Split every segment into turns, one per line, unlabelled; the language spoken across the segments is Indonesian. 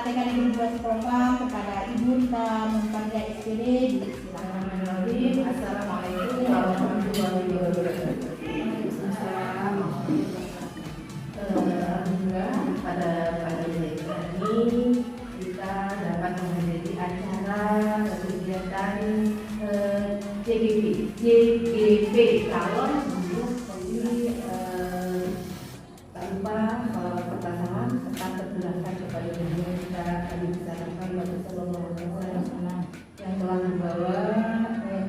TK Negeri 2 Sitompang kepada Ibu Rita Munfadia SPD. Bismillahirrahmanirrahim. Assalamualaikum warahmatullahi wabarakatuh. Alhamdulillah pada pagi hari ini kita dapat menghadiri acara kegiatan JGP calon untuk pemilih tanpa pertanyaan tetap terjelaskan kepada dunia kita tadi disarankan Bapak Sallallahu Alaihi Wasallam yang telah membawa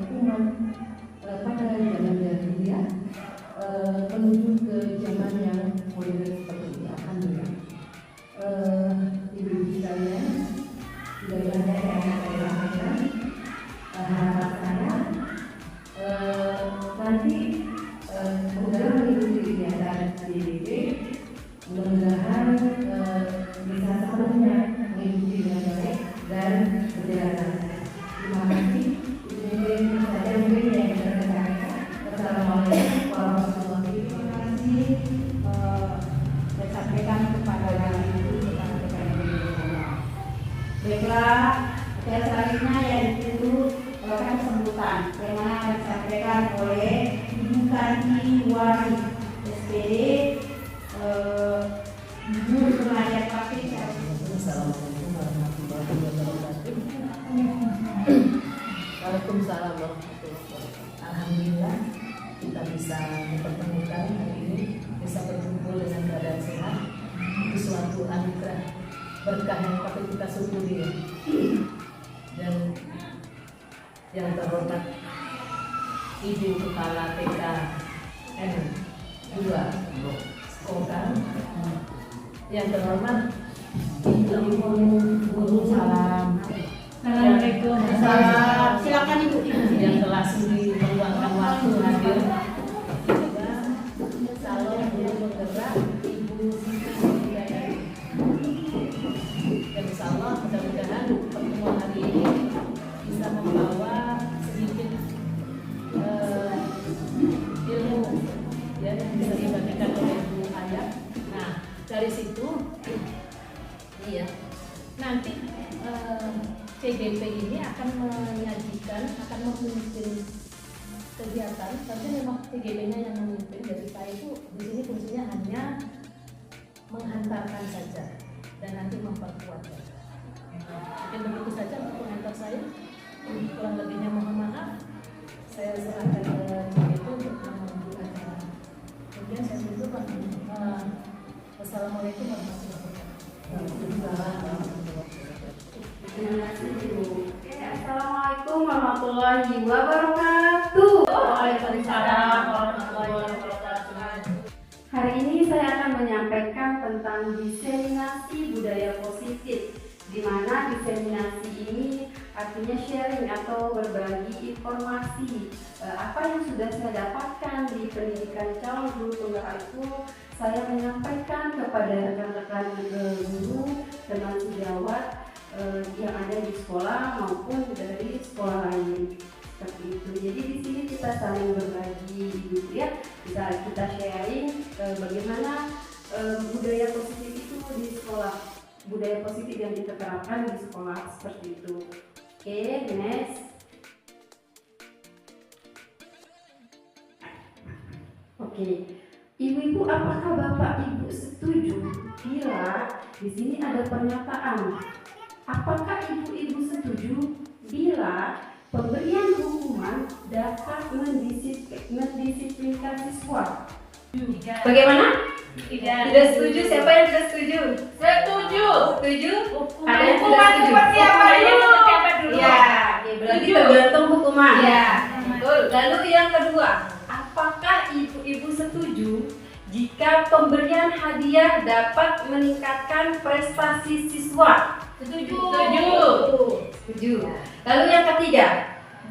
umat pada zaman jahiliyah menuju ke zaman yang modern seperti ini. Alhamdulillah. Ibu-ibu sekalian, sudah banyak yang saya sampaikan. Harapan saya nanti dalam mengikuti kegiatan JGP, mudah-mudahan bisa sepenuhnya mengikuti dengan baik dan berjalan lancar. Terima kasih. Ini saja mungkin yang bisa saya sampaikan. Wassalamualaikum warahmatullahi wabarakatuh. Saya sampaikan kepada Ibu kepada TKN. Baiklah, yang selanjutnya yaitu melakukan sambutan yang mana akan disampaikan oleh Ibu Kandi Wari SPD. Ibu Pengajar Praktik.
Assalamualaikum warahmatullahi wabarakatuh. Waalaikumsalam warahmatullahi wabarakatuh. Alhamdulillah kita bisa mempertemukan hari ini, bisa berkumpul dengan keadaan sehat. Itu suatu anugerah berkah yang patut kita syukuri. Dan yang terhormat Ibu Kepala TKN 2 Kota, yang terhormat Ibu Guru Salam.
Assalamualaikum. Silakan Ibu.
Yang telah sudi meluangkan waktu hadir. Juga calon guru penggerak Ibu Siti Hidayati. Dan insyaallah mudah-mudahan pertemuan hari ini bisa membawa sedikit ilmu ya, yang bisa dibagikan oleh Ibu Ayah. Nah, dari situ iya nanti CGP ini akan menyajikan, akan memimpin kegiatan. Tapi memang CGP-nya yang memimpin, dari saya itu di sini fungsinya hanya menghantarkan saja dan nanti memperkuat saja. Mungkin begitu saja untuk pengantar saya. Kurang lebihnya mohon maaf. Saya serahkan ke CGP untuk membuka acara. Kemudian saya tutup. Wassalamualaikum warahmatullahi wabarakatuh.
Terima kasih Ibu. Assalamualaikum warahmatullahi wabarakatuh.
Waalaikumsalam warahmatullahi wabarakatuh.
Hari ini saya akan menyampaikan tentang diseminasi budaya positif, di mana diseminasi ini artinya sharing atau berbagi informasi. Apa yang sudah saya dapatkan di pendidikan calon guru penggerak itu saya menyampaikan kepada rekan-rekan guru, teman sejawat yang ada di sekolah maupun dari sekolah lain. Seperti itu. Jadi di sini kita saling berbagi gitu ya, bisa kita sharing bagaimana budaya positif itu di sekolah, budaya positif yang kita terapkan di sekolah seperti itu. Oke, next. Oke, ibu-ibu, apakah bapak ibu setuju bila di sini ada pernyataan? Apakah ibu-ibu setuju bila pemberian hukuman dapat mendisiplinkan siswa? Bagaimana? Tidak setuju. Siapa yang tidak setuju?
Setuju.
Setuju?
Ada yang tidak setuju.
Seperti apa dulu?
dulu?
Ya, berarti tergantung hukuman.
Ya.
Betul. Lalu yang kedua, apakah ibu-ibu setuju jika pemberian hadiah dapat meningkatkan prestasi siswa?
Setuju.
Setuju. Lalu yang ketiga,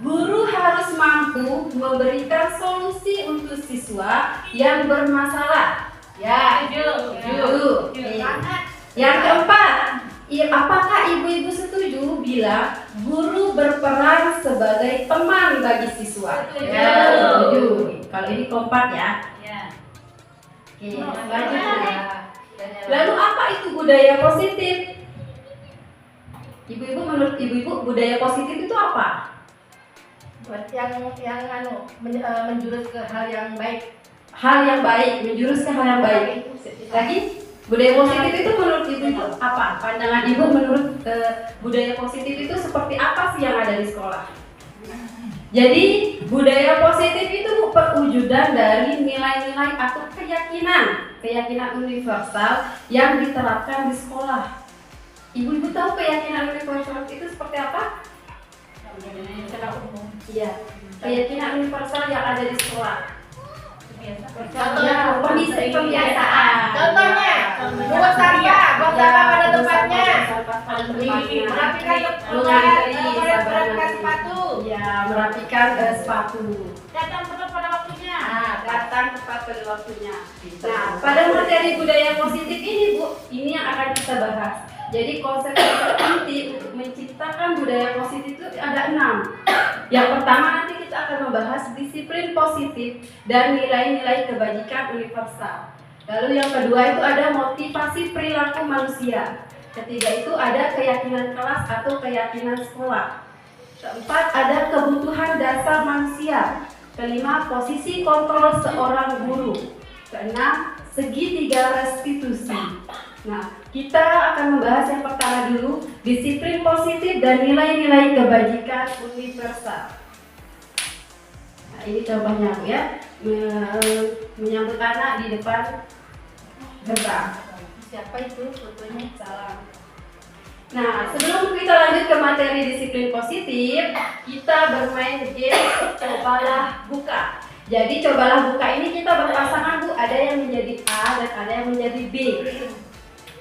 guru harus mampu memberikan solusi untuk siswa yang bermasalah. Ya. Setuju. Yang keempat, apakah ibu-ibu setuju bila guru berperan sebagai teman bagi siswa? Ya, setuju. Kalau ini kompak ya. Oke, selanjutnya. Lalu apa itu budaya positif? Ibu-ibu, menurut ibu-ibu budaya positif itu apa?
Menjurus ke hal yang baik.
Hal yang baik, menjurus ke hal yang baik. Lagi, budaya positif itu menurut ibu-ibu apa? Pandangan ibu menurut budaya positif itu seperti apa sih yang ada di sekolah? Jadi budaya positif itu perwujudan dari nilai-nilai atau keyakinan universal yang diterapkan di sekolah. Ibu-ibu tahu keyakinan universal itu seperti apa? Iya, keyakinan universal yang ada di sekolah.
Contohnya,
kebiasaan.
Contohnya, buang sampah pada tempatnya. Merapikan sepatu.
Ya, merapikan sepatu.
Datang tepat pada waktunya.
Nah, datang tepat pada waktunya. Nah, pada materi budaya positif ini, Bu, ini yang akan kita bahas. Jadi konsep-konsep inti untuk menciptakan budaya positif itu ada 6. Yang pertama nanti kita akan membahas disiplin positif dan nilai-nilai kebajikan universal. Lalu yang kedua itu ada motivasi perilaku manusia. Ketiga itu ada keyakinan kelas atau keyakinan sekolah. Keempat ada kebutuhan dasar manusia. Kelima posisi kontrol seorang guru. Keenam segitiga restitusi. Nah, kita akan membahas yang pertama dulu, disiplin positif dan nilai-nilai kebajikan universal. Nah, ini contohnya Bu ya, menyambut anak di depan gerbang.
Siapa itu fotonya?
Salam. Nah, sebelum kita lanjut ke materi disiplin positif, kita bermain game cobalah buka. Jadi cobalah buka ini kita berpasangan Bu, ada yang menjadi A dan ada yang menjadi B.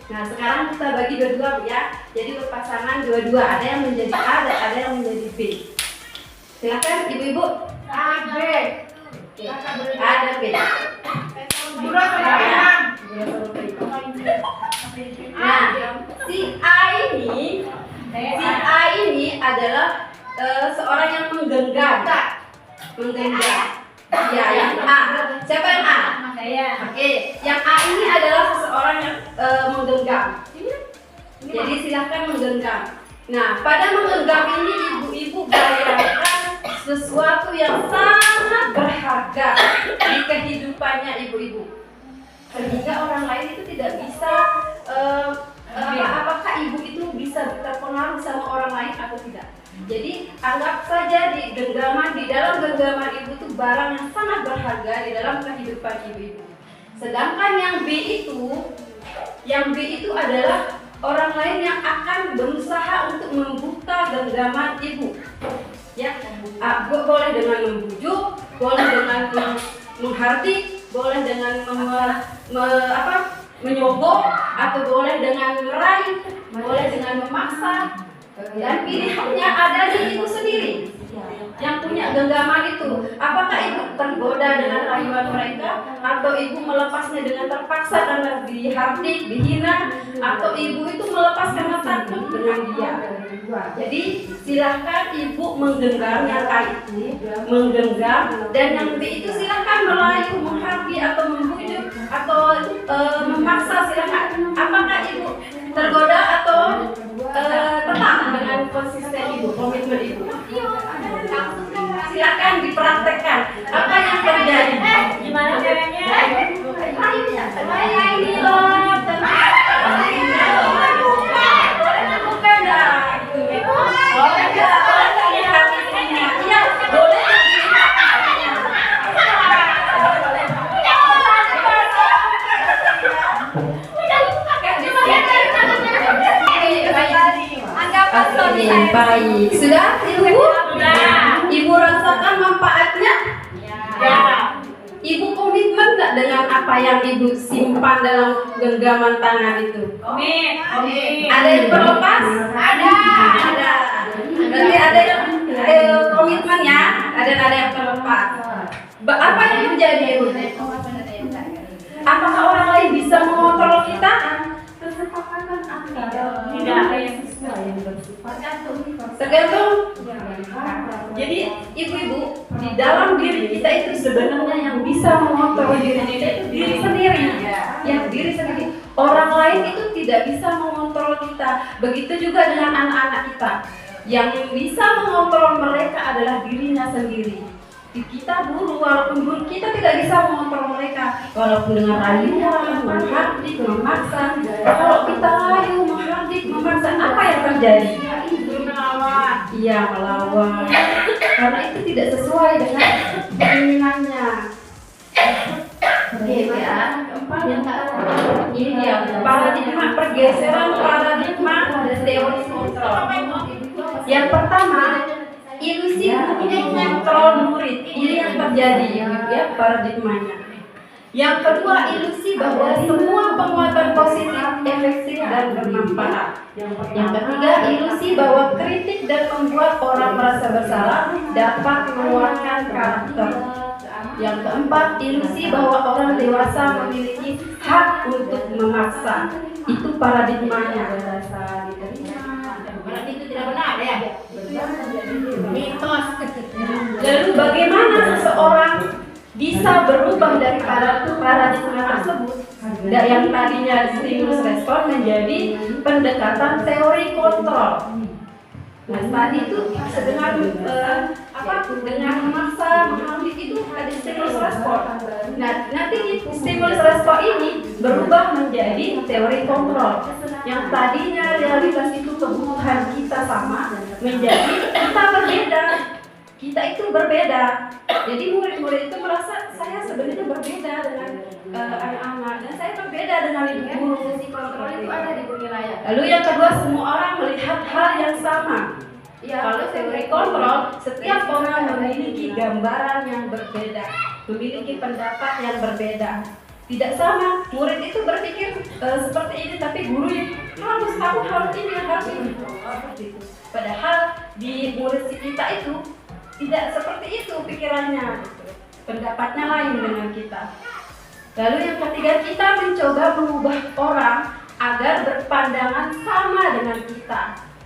Nah, sekarang kita bagi dua-dua Bu ya. Jadi berpasangan dua-dua, ada yang menjadi A dan ada yang menjadi B. Silakan ibu-ibu.
A, B.
A dan B. Nah, si A ini adalah seorang yang menggenggam. Ya, yang A. Siapa yang A?
Saya.
Oke, yang A ini adalah seseorang yang menggenggam. Jadi silahkan menggenggam. Nah, pada menggenggam ini ibu-ibu bayangkan sesuatu yang sangat berharga di kehidupannya ibu-ibu. Sehingga orang lain itu tidak bisa apakah ibu itu bisa terpengaruh sama orang lain atau tidak. Jadi anggap saja di dalam genggaman ibu itu barang yang sangat berharga di dalam kehidupan ibu-ibu. Sedangkan yang B itu adalah orang lain yang akan berusaha untuk membuka genggaman ibu. Ya, boleh dengan membujuk, boleh dengan menghardik, boleh dengan menyogok, atau boleh dengan meraih, boleh dengan memaksa. Dan pilihannya ada di ibu sendiri yang punya genggaman itu. Apakah ibu tergoda dengan rayuan mereka, atau ibu melepasnya dengan terpaksa karena dihardik, dihina, atau ibu itu melepaskan karena takut dengan dia. Jadi silahkan ibu menggenggam yang A itu, menggenggam, dan yang B itu silahkan merayu, menghardik atau membujuk atau memaksa, silahkan. Apakah ibu tergoda atau tetap dengan konsisten ibu, komitmen ibu? Silakan dipraktekkan apa yang terjadi.
Gimana caranya?
Saya ini loh, bukan dah. Oh enggak, iya boleh. Baik, sudah ibu? Ibu rasakan manfaatnya?
Ya.
Ibu komitmen nggak dengan apa yang ibu simpan dalam genggaman tangan itu?
Komit.
Ada yang terlepas? Ada. Berarti ada yang komitmen ya? Ada yang terlepas. Apa yang terjadi ibu? Apakah orang lain bisa mengontrol kita? Kesepakatan antara tidak ada yang sesuai yang bersifat tergantung. Jadi ibu-ibu, di dalam diri kita itu sebenarnya yang bisa mengontrol diri kita itu diri sendiri. Ya, diri sendiri. Orang lain itu tidak bisa mengontrol kita. kita. Begitu juga dengan anak-anak kita. Yang bisa mengontrol mereka adalah dirinya sendiri. Kita guru, walaupun guru kita tidak bisa mengontrol mereka, walaupun dengan rayuan, menghardik, memaksa. Kalau kita rayu, menghardik, memaksa, apa yang terjadi? Melawan. Iya, melawan. Karena itu tidak sesuai dengan keinginannya. Oke ya. Ini dia paradigma pergeseran paradigma teori kontrol. Yang pertama, ilusi kontrol murid. Ini yang terjadi ya paradigmanya. Yang kedua, ilusi bahwa semua penguatan positif efektif dan bermanfaat. Yang ketiga, ilusi bahwa kritik dan membuat orang merasa bersalah dapat menguatkan karakter. Yang keempat, ilusi bahwa orang dewasa memiliki hak untuk memaksa. Itu paradigmanya.
Berarti itu tidak benar ya? Mitos.
Lalu bagaimana seseorang bisa berubah dari paradigma tersebut yang tadinya stimulus respon menjadi pendekatan teori kontrol. Nah, tadi itu dengan dengan memaksa, menghambat itu ada stimulus respon. Nah, nanti stimulus respon ini berubah menjadi teori kontrol. Yang tadinya realitas itu kebutuhan kita sama, menjadi kita berbeda. Kita itu berbeda. Jadi murid-murid itu merasa saya sebenarnya berbeda dengan anak-anak, dan saya berbeda dengan ibu guru.
Kontrol itu ada di penilaian.
Lalu yang kedua, semua orang melihat hal yang sama. Ya, kalau teori kontrol, setiap orang memiliki gambaran yang berbeda, memiliki pendapat yang berbeda. Tidak sama, murid itu berpikir seperti ini, tapi gurunya harus ini, harus ini. Padahal di murid kita itu tidak seperti itu pikirannya, pendapatnya lain dengan kita. Lalu yang ketiga, kita mencoba mengubah orang agar berpandangan sama dengan kita.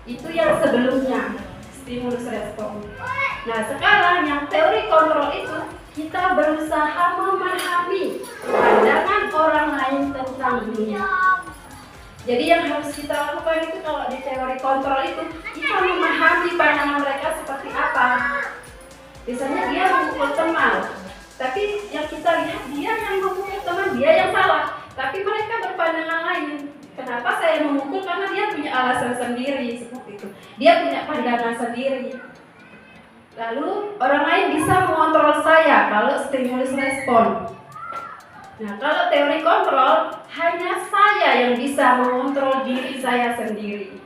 Itu yang sebelumnya, stimulus respon. Nah, sekarang yang teori kontrol itu kita berusaha memahami pandangan orang lain tentang dunia. Jadi yang harus kita lakukan itu kalau di teori kontrol itu kita memahami pandangan mereka seperti apa. Biasanya dia memukul teman, tapi yang kita lihat dia yang memukul teman, dia yang salah. Tapi mereka berpandangan lain. Kenapa saya memukul? Karena dia punya alasan sendiri seperti itu. Dia punya pandangan sendiri. Lalu orang lain bisa mengontrol saya kalau stimulus respon. Nah, kalau teori kontrol hanya saya yang bisa mengontrol diri saya sendiri.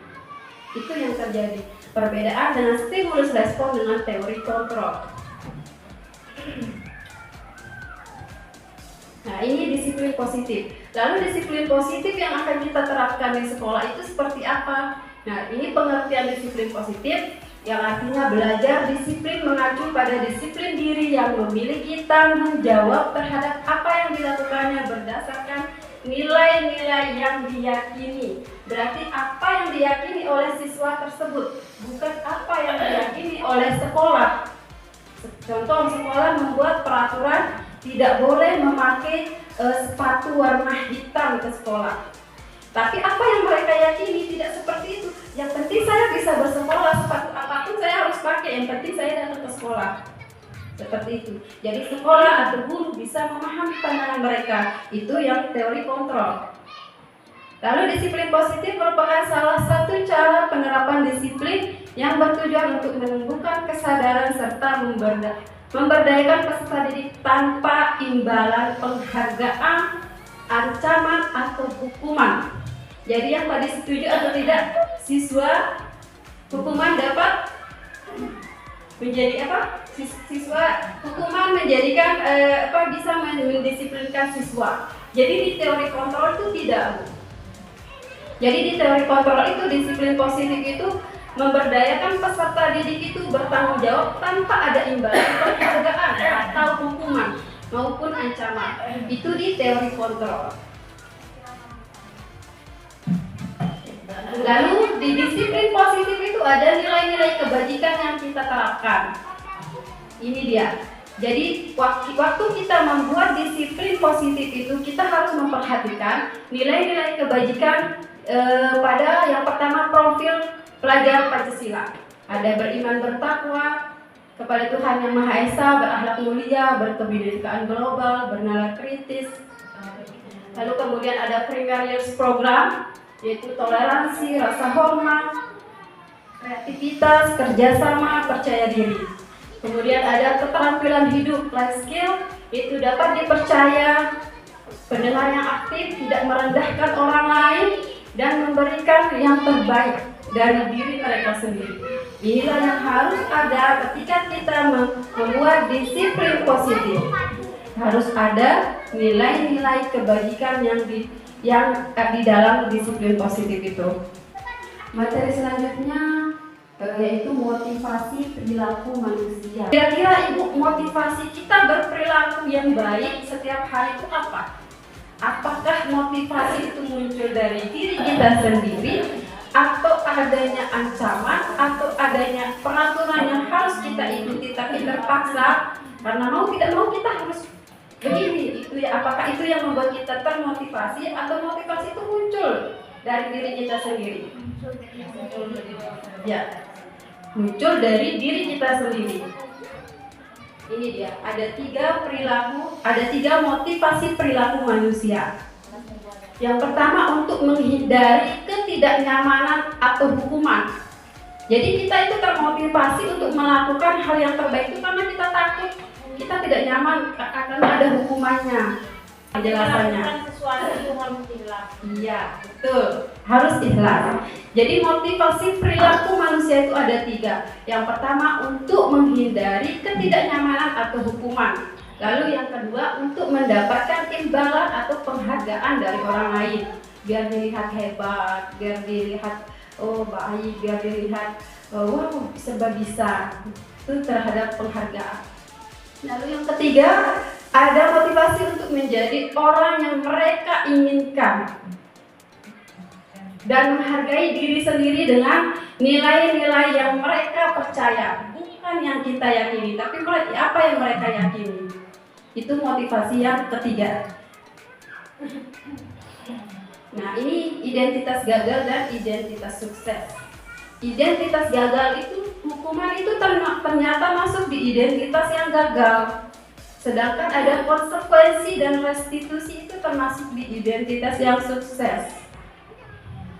Itu yang terjadi. Perbedaan dengan stimulus respon dengan teori kontrol. Nah, ini disiplin positif. Lalu disiplin positif yang akan kita terapkan di sekolah itu seperti apa? Nah, ini pengertian disiplin positif yang artinya belajar disiplin mengacu pada disiplin diri yang memiliki tanggung jawab terhadap apa yang dilakukannya berdasarkan nilai-nilai yang diyakini. Berarti apa yang diyakini oleh siswa tersebut, bukan apa yang diyakini oleh sekolah. Contoh, sekolah membuat peraturan tidak boleh memakai sepatu warna hitam ke sekolah. Tapi apa yang mereka yakini tidak seperti itu. Yang penting saya bisa bersekolah, sepatu apapun saya harus pakai, yang penting saya datang ke sekolah. Seperti itu. Jadi sekolah atau guru bisa memahami pandangan mereka. Itu yang teori kontrol. Lalu disiplin positif merupakan salah satu cara penerapan disiplin yang bertujuan untuk menumbuhkan kesadaran serta memberdayakan peserta didik tanpa imbalan penghargaan, ancaman atau hukuman. Jadi yang tadi setuju atau tidak, siswa hukuman dapat menjadi apa? Siswa hukuman menjadikan bisa mendisiplinkan siswa. Jadi di teori kontrol itu tidak. Jadi di teori kontrol itu disiplin positif itu memberdayakan peserta didik itu bertanggung jawab tanpa ada imbalan penghargaan atau hukuman maupun ancaman. Itu di teori kontrol. Lalu di disiplin positif itu ada nilai-nilai kebajikan yang kita terapkan. Ini dia. Jadi waktu kita membuat disiplin positif itu kita harus memperhatikan nilai-nilai kebajikan pada yang pertama profil pelajar Pancasila. Ada beriman bertakwa kepada Tuhan Yang Maha Esa, berakhlak mulia, berkebinekaan global, bernalar kritis. Lalu kemudian ada Primaries Program, yaitu toleransi, rasa hormat, kreativitas, kerjasama, percaya diri. Kemudian ada keterampilan hidup, life skill, itu dapat dipercaya, pendengar yang aktif, tidak merendahkan orang lain, dan memberikan yang terbaik dari diri mereka sendiri. Inilah yang harus ada ketika kita membuat disiplin positif. Harus ada nilai-nilai kebajikan yang di dalam disiplin positif itu. Materi selanjutnya yaitu motivasi perilaku manusia. Kira-kira Ibu, motivasi kita berperilaku yang baik setiap hari itu apa? Apakah motivasi itu muncul dari diri kita sendiri, atau adanya ancaman, atau adanya peraturan yang harus kita ikuti tapi terpaksa karena mau tidak mau kita harus begini? Itu ya, apakah itu yang membuat kita termotivasi, atau motivasi itu muncul dari diri kita sendiri? Ya, muncul dari diri kita sendiri. Ini dia, ada tiga motivasi perilaku manusia. Yang pertama, untuk menghindari ketidaknyamanan atau hukuman. Jadi kita itu termotivasi untuk melakukan hal yang terbaik itu karena kita takut, kita tidak nyaman akan ada hukumannya. Penjelasannya.
Sesuatu itu harus ikhlas.
Iya, betul. Harus ikhlas. Jadi motivasi perilaku manusia itu ada tiga. Yang pertama, untuk menghindari ketidaknyamanan atau hukuman. Lalu yang kedua, untuk mendapatkan imbalan atau penghargaan dari orang lain. Biar dilihat hebat, biar dilihat baik, biar dilihat wow serba bisa. Itu terhadap penghargaan. Lalu yang ketiga, ada motivasi untuk menjadi orang yang mereka inginkan dan menghargai diri sendiri dengan nilai-nilai yang mereka percaya, bukan yang kita yakini, tapi apa yang mereka yakini. Itu motivasi yang ketiga. Nah, ini identitas gagal dan identitas sukses. Identitas gagal itu, hukuman itu ternyata masuk di identitas yang gagal. Sedangkan ada konsekuensi dan restitusi itu termasuk di identitas yang sukses.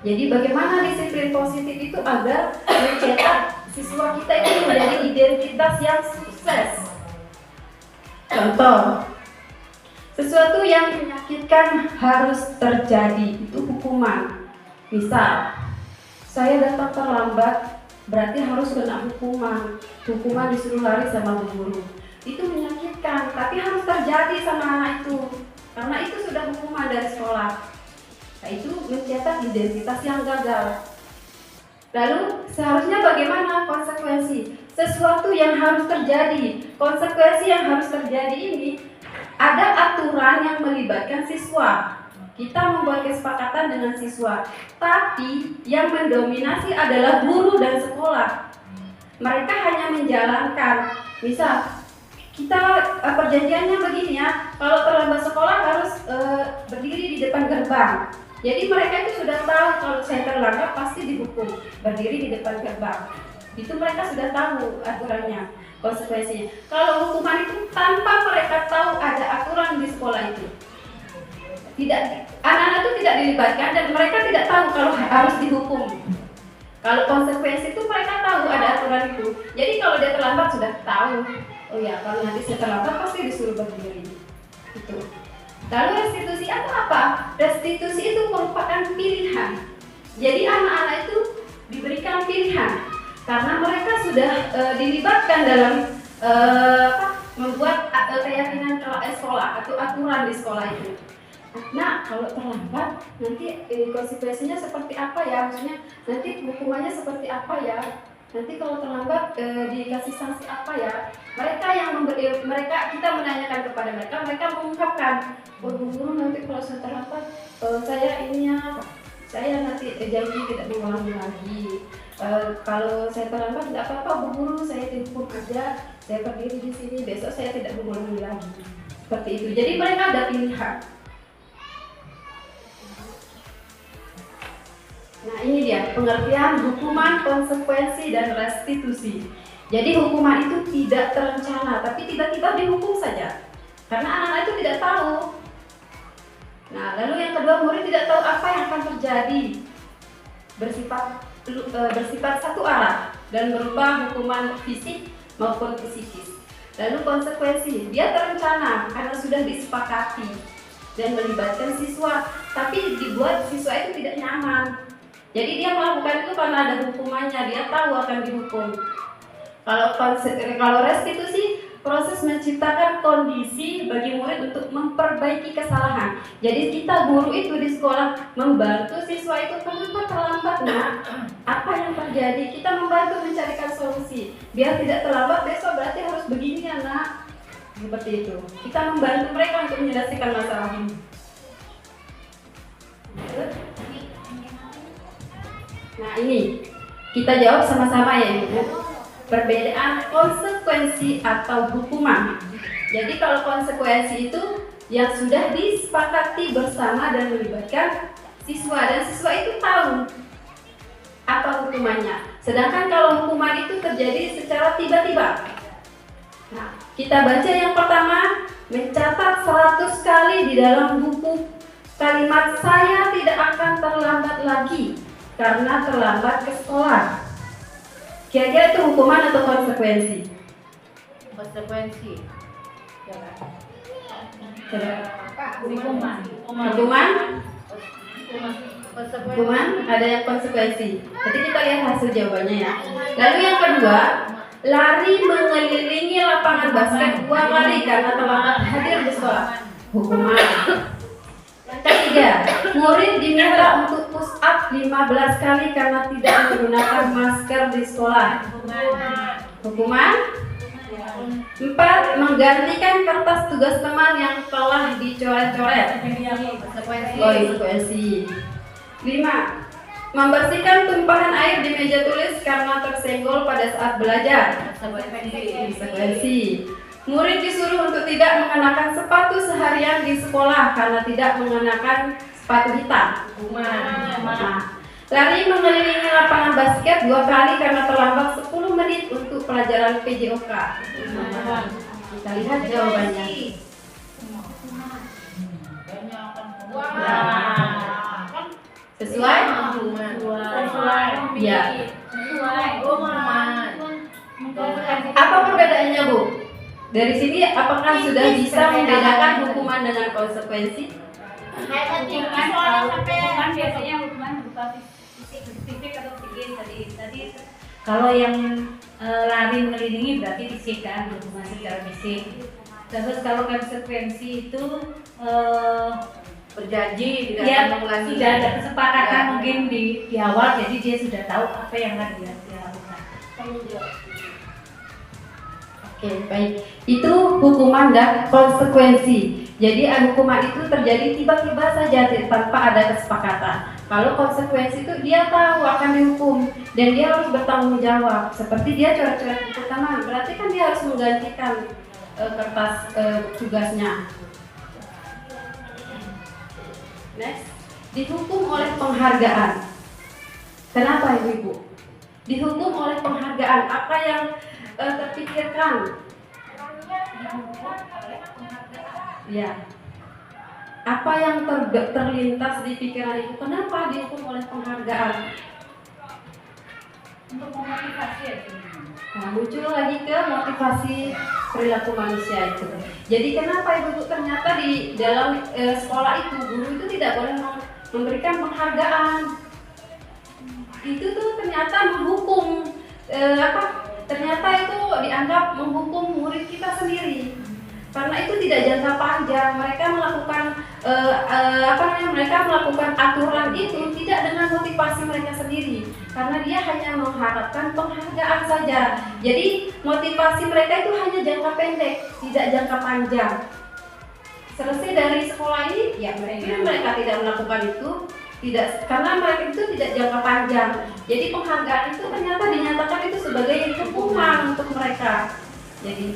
Jadi bagaimana disiplin positif itu agar mencetak siswa kita itu menjadi identitas yang sukses. Contoh, sesuatu yang menyakitkan harus terjadi, itu hukuman. Misal, saya datang terlambat, berarti harus kena hukuman. Hukuman disuruh lari sama guru. Itu menyakitkan, tapi harus terjadi sama anak itu, karena itu sudah hukuman dari sekolah. Nah, itu mencetak identitas yang gagal. Lalu seharusnya bagaimana konsekuensi? Sesuatu yang harus terjadi, konsekuensi yang harus terjadi ini ada aturan yang melibatkan siswa. Kita membuat kesepakatan dengan siswa, tapi yang mendominasi adalah guru dan sekolah. Mereka hanya menjalankan. Misal, kita perjanjiannya begini ya, kalau terlambat sekolah harus berdiri di depan gerbang. Jadi mereka itu sudah tahu kalau saya terlambat pasti dihukum, berdiri di depan gerbang. Itu mereka sudah tahu aturannya, konsekuensinya. Kalau hukuman itu tanpa mereka tahu ada aturan di sekolah itu, anak-anak itu tidak dilibatkan dan mereka tidak tahu kalau harus dihukum. Kalau konsekuensi itu mereka tahu ada aturan itu. Jadi kalau dia terlambat sudah tahu. Oh ya, kalau nanti saya terlambat pasti disuruh berdiri. Itu. Lalu restitusi atau apa? Restitusi itu merupakan pilihan. Jadi anak-anak itu diberikan pilihan karena mereka sudah dilibatkan dalam membuat keyakinan sekolah atau aturan di sekolah itu. Nah, kalau terlambat nanti konsekuensinya seperti apa ya? Maksudnya nanti hukumannya seperti apa ya? Nanti kalau terlambat dikasih sanksi apa ya? Kita menanyakan kepada mereka mengungkapkan, Bu Guru nanti kalau saya terlambat, saya nanti janji tidak mengulangi lagi. Kalau saya terlambat tidak apa-apa Bu Guru, saya dihukum aja, saya berdiri di sini, besok saya tidak mengulangi lagi. Seperti itu. Jadi mereka ada pilihan. Nah ini dia pengertian hukuman, konsekuensi, dan restitusi. Jadi hukuman itu tidak terencana, tapi tiba-tiba dihukum saja. Karena anak-anak itu tidak tahu. Nah lalu yang kedua, murid tidak tahu apa yang akan terjadi. Bersifat satu arah dan berupa hukuman fisik maupun psikis. Lalu konsekuensi, dia terencana karena sudah disepakati dan melibatkan siswa, tapi dibuat siswa itu tidak nyaman. Jadi dia melakukan itu karena ada hukumannya, dia tahu akan dihukum. Kalau restitusi, proses menciptakan kondisi bagi murid untuk memperbaiki kesalahan. Jadi kita guru itu di sekolah membantu siswa itu, kenapa terlambat nak? Apa yang terjadi? Kita membantu mencarikan solusi. Biar tidak terlambat, besok berarti harus begini ya nak. Seperti itu. Kita membantu mereka untuk menyelesaikan masalah ini. Nah ini, kita jawab sama-sama ya Ibu. Perbedaan konsekuensi atau hukuman. Jadi kalau konsekuensi itu yang sudah disepakati bersama dan melibatkan siswa, dan siswa itu tahu apa hukumannya. Sedangkan kalau hukuman itu terjadi secara tiba-tiba. Nah, kita baca yang pertama, mencatat 100 kali di dalam buku kalimat saya tidak akan terlambat lagi karena terlambat ke sekolah. Kira-kira itu hukuman atau konsekuensi?
Konsekuensi. Ya kan?
Hukuman?
Konsekuensi.
Hukuman, ada yang konsekuensi. Nanti kita lihat hasil jawabannya ya. Lalu yang kedua, lari mengelilingi lapangan basket 2 kali karena terlambat hadir di sekolah. Hukuman. Yang ketiga, murid diminta untuk push up 15 kali karena tidak menggunakan masker di sekolah. Hukuman. 4. Menggantikan kertas tugas teman yang telah dicoret-coret. Konsekuensi. 5. Membersihkan tumpahan air di meja tulis karena tersenggol pada saat belajar. Konsekuensi. Murid disuruh untuk tidak mengenakan sepatu seharian di sekolah karena tidak mengenakan sepatu hitam. Nah, lari mengelilingi lapangan basket 2 kali karena terlambat 10 menit untuk pelajaran PJOK. Kita lihat jawabannya. Sesuai? Ya. Apa perbedaannya Bu? Dari sini apakah sudah bisa membedakan hukuman dengan konsekuensi?
Hukuman biasanya hukuman berupa fisik atau psikis tadi. Kalau yang lari mengelilingi berarti fisik kan, hukuman secara fisik. Terus kalau konsekuensi itu
Berjanji tidak
ya,
akan mengulangi.
sudah ada kesepakatan mungkin di awal, jadi dia sudah tahu apa yang akan dia lakukan.
Oke, baik. Itu hukuman dan konsekuensi. Jadi hukuman itu terjadi tiba-tiba saja tanpa ada kesepakatan. Kalau konsekuensi itu dia tahu akan dihukum dan dia harus bertanggung jawab. Seperti dia coret-coret buku teman, berarti kan dia harus menggantikan kertas tugasnya. Next, dihukum oleh penghargaan. Kenapa Ibu? Dihukum oleh penghargaan. Apa yang terpikirkan? Ya. Apa yang terlintas di pikiran Ibu? Kenapa dihukum oleh penghargaan?
Untuk memotivasi ya.
Nah, muncul lagi ke motivasi perilaku manusia itu. Jadi kenapa Ibu ternyata di dalam sekolah itu guru itu tidak boleh memberikan penghargaan. Itu tuh ternyata menghukum ternyata itu dianggap menghukum murid kita sendiri. Karena itu tidak jangka panjang. Mereka melakukan mereka melakukan aturan itu tidak dengan motivasi mereka sendiri. Karena dia hanya mengharapkan penghargaan saja. Jadi motivasi mereka itu hanya jangka pendek, tidak jangka panjang. Selesai dari sekolah ini, ya mereka tidak melakukan itu, karena mereka itu tidak jangka panjang. Jadi penghargaan itu ternyata dinyatakan itu sebagai hukuman untuk mereka. Jadi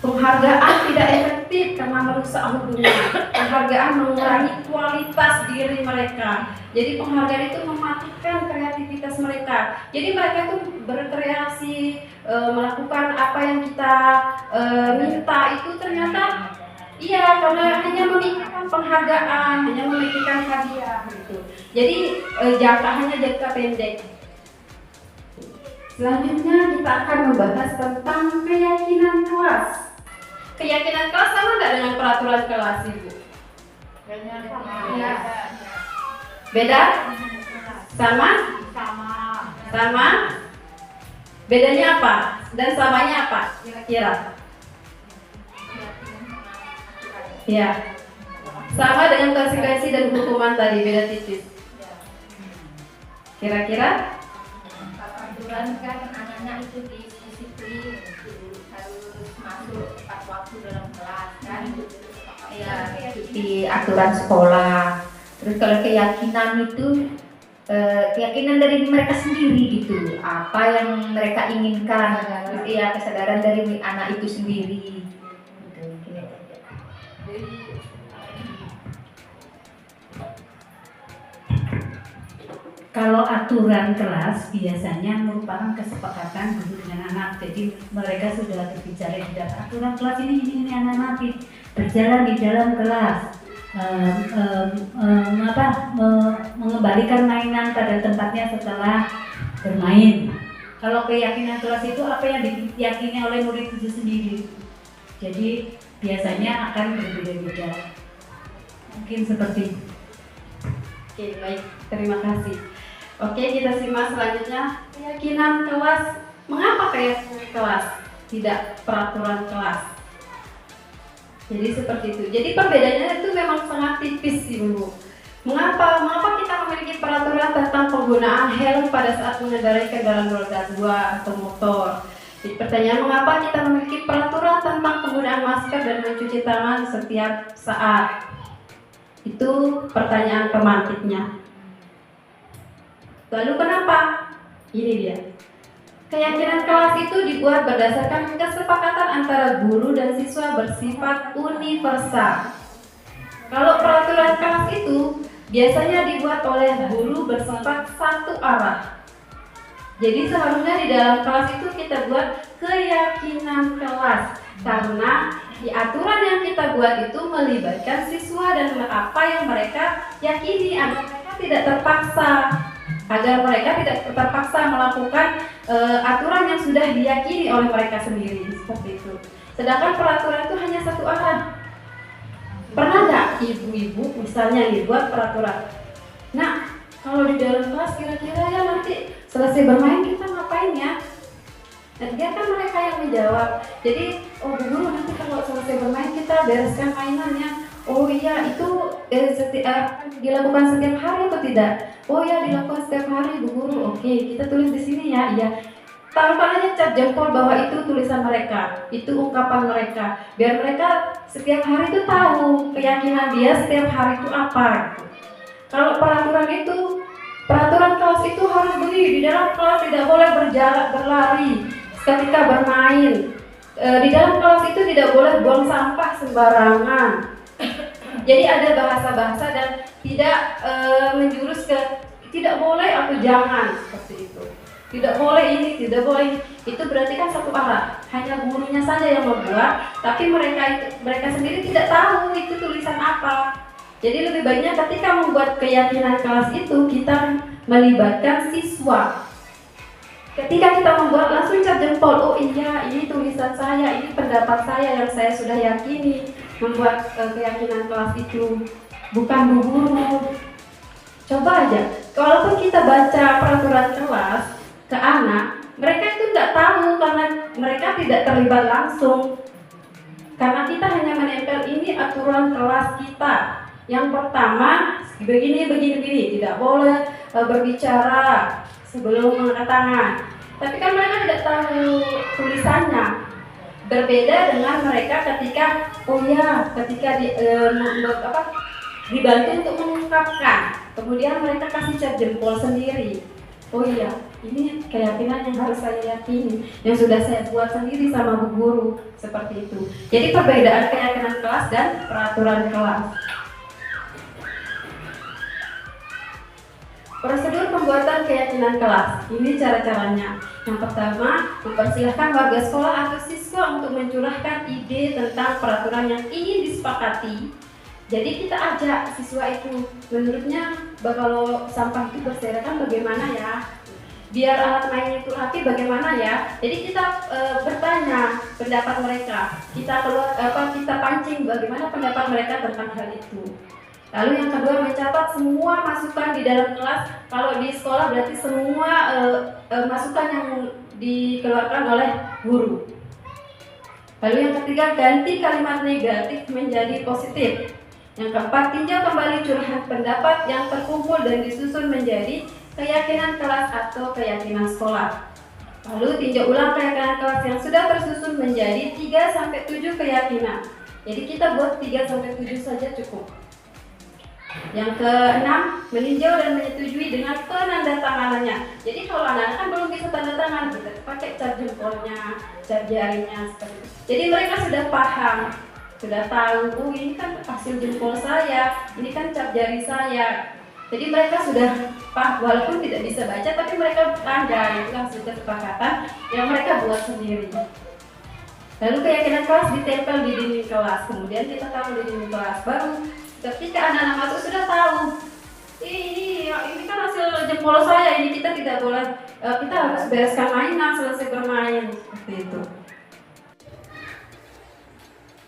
Penghargaan tidak efektif karena merusak hubungan. Penghargaan mengurangi kualitas diri mereka. Jadi penghargaan itu mematikan kreativitas mereka. Jadi mereka itu berkreasi, melakukan apa yang kita minta itu ternyata iya, karena hanya memikirkan penghargaan, hanya memikirkan hadiah gitu. Jadi hanya jangka pendek. Selanjutnya kita akan membahas tentang keyakinan kelas. Keyakinan kelas sama nggak dengan peraturan kelas, Ibu?
Ya.
Beda? Sama? Sama? Bedanya apa? Dan samanya apa? Kira-kira? Ya. Sama dengan konsekuensi dan hukuman tadi, beda tipis. Kira-kira?
Aturan kan anak-anak itu disiplin, harus masuk tepat waktu dalam kelas kan, ya ikuti aturan sekolah. Terus kalau keyakinan itu keyakinan dari mereka sendiri gitu, apa yang mereka inginkan, ya kesadaran dari anak itu sendiri gitu.
Kalau aturan kelas biasanya merupakan kesepakatan guru dengan anak. Jadi mereka sudah berbicara di dalam aturan kelas ini anak-anak berjalan di dalam kelas, mengembalikan mainan pada tempatnya setelah bermain. Kalau keyakinan kelas itu apa yang diyakini oleh murid itu sendiri. Jadi biasanya akan berbeda-beda. Mungkin seperti itu.
Oke, baik. Terima kasih. Oke, kita simak selanjutnya. Keyakinan kelas. Mengapa keyakinan kelas? Tidak peraturan kelas. Jadi seperti itu. Jadi perbedaannya itu memang sangat tipis, Ibu. Mengapa kita memiliki peraturan tentang penggunaan helm pada saat mengendarai kendaraan roda 2 atau motor? Jadi pertanyaan, mengapa kita memiliki peraturan tentang penggunaan masker dan mencuci tangan setiap saat? Itu pertanyaan pemantiknya. Lalu kenapa? Ini dia. Keyakinan kelas itu dibuat berdasarkan kesepakatan antara guru dan siswa bersifat universal. Kalau peraturan kelas itu biasanya dibuat oleh guru bersifat satu arah. Jadi seharusnya di dalam kelas itu kita buat keyakinan kelas, karena di aturan yang kita buat itu melibatkan siswa dan apa yang mereka yakini, agar mereka tidak terpaksa melakukan aturan yang sudah diyakini oleh mereka sendiri, seperti itu. Sedangkan peraturan itu hanya satu arah. Pernah nggak ibu-ibu misalnya dibuat peraturan? Nah, kalau di dalam kelas kira-kira ya nanti selesai bermain kita ngapain ya? Dan biarkan mereka yang menjawab. Jadi, oh Bu Guru, nanti kalau selesai bermain kita bereskan mainannya. Oh iya, itu dilakukan setiap hari atau tidak? Oh iya, dilakukan setiap hari Bu Guru. Oke, kita tulis di sini ya. Iya. Taruhkan aja cap jempol bahwa itu tulisan mereka, itu ungkapan mereka. Biar mereka setiap hari itu tahu keyakinan dia setiap hari itu apa. Kalau peraturan kelas itu harus berdiri di dalam kelas, tidak boleh berlari ketika bermain. Di dalam kelas itu tidak boleh buang sampah sembarangan. Jadi ada bahasa-bahasa dan tidak menjurus ke tidak boleh atau jangan, seperti itu. Tidak boleh ini, tidak boleh itu, berarti kan satu arah. Hanya gurunya saja yang membuat, tapi mereka sendiri tidak tahu itu tulisan apa. Jadi lebih baiknya ketika membuat keyakinan kelas itu kita melibatkan siswa. Ketika kita membuat langsung cap jempol, oh iya ini tulisan saya, ini pendapat saya yang saya sudah yakini. Membuat keyakinan kelas itu bukan Bu Guru. Coba aja, kalaupun kita baca peraturan kelas ke anak, mereka itu tidak tahu karena mereka tidak terlibat langsung. Karena kita hanya menempel ini aturan kelas kita. Yang pertama, begini, tidak boleh berbicara sebelum mengangkat tangan. Tapi kan mereka tidak tahu tulisannya. Berbeda dengan mereka ketika, dibantu untuk mengungkapkan. Kemudian mereka kasih cap jempol sendiri. Oh iya, Ini keyakinan yang harus saya yakini, yang sudah saya buat sendiri sama Bu Guru, seperti itu. Jadi perbedaan keyakinan kelas dan peraturan kelas. Prosedur pembuatan keyakinan kelas, ini cara-caranya. Yang pertama, mempersilahkan warga sekolah atau siswa untuk mencurahkan ide tentang peraturan yang ingin disepakati. Jadi kita ajak siswa itu, menurutnya kalau sampah itu berserakan bagaimana ya? Biar alat mainnya itu rapi bagaimana ya? Jadi kita bertanya pendapat mereka. Kita pancing bagaimana pendapat mereka tentang hal itu. Lalu yang kedua, mencatat semua masukan di dalam kelas. Kalau di sekolah berarti semua masukan yang dikeluarkan oleh guru. Lalu yang ketiga, ganti kalimat negatif menjadi positif. Yang keempat, tinjau kembali curahan pendapat yang terkumpul dan disusun menjadi keyakinan kelas atau keyakinan sekolah. Lalu tinjau ulang keyakinan kelas yang sudah tersusun menjadi 3-7 keyakinan. Jadi kita buat 3-7 saja cukup. Yang keenam, meninjau dan menyetujui dengan penandatanganannya. Jadi kalau anak-anak kan belum bisa tanda tangan, kita pakai cap jempolnya, cap jarinya seperti itu. Jadi mereka sudah paham, sudah tahu, ini kan hasil jempol saya, ini kan cap jari saya. Jadi mereka sudah paham, walaupun tidak bisa baca, tapi mereka tanda, itu hasil kesepakatan yang mereka buat sendiri. Lalu keyakinan kelas ditempel di dinding kelas, kemudian kita taruh di dinding kelas. Baru ketika anak-anak masuk sudah tahu, ini kan hasil jempol saya, ini kita tidak boleh, kita harus bereskan mainan selesai bermain, seperti itu.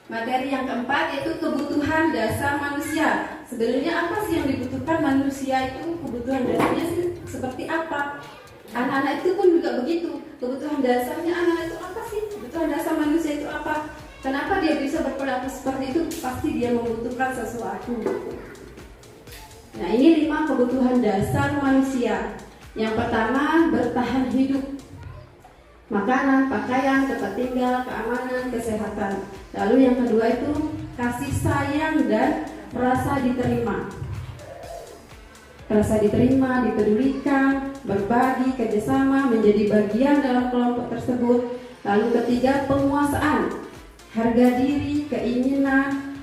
Materi yang keempat yaitu kebutuhan dasar manusia. Sebenarnya apa sih yang dibutuhkan manusia itu? Kebutuhan dasarnya sih seperti apa? Anak-anak itu pun juga begitu. Kebutuhan dasarnya anak itu apa sih? Kebutuhan dasar manusia itu apa? Kenapa dia bisa berperilaku seperti itu? Pasti dia membutuhkan sesuatu. Nah, ini 5 kebutuhan dasar manusia. Yang pertama, bertahan hidup. Makanan, pakaian, tempat tinggal, keamanan, kesehatan. Lalu yang kedua itu kasih sayang dan rasa diterima. Rasa diterima, dipedulikan, berbagi, kerjasama, menjadi bagian dalam kelompok tersebut. Lalu ketiga, penguasaan. Harga diri, keinginan,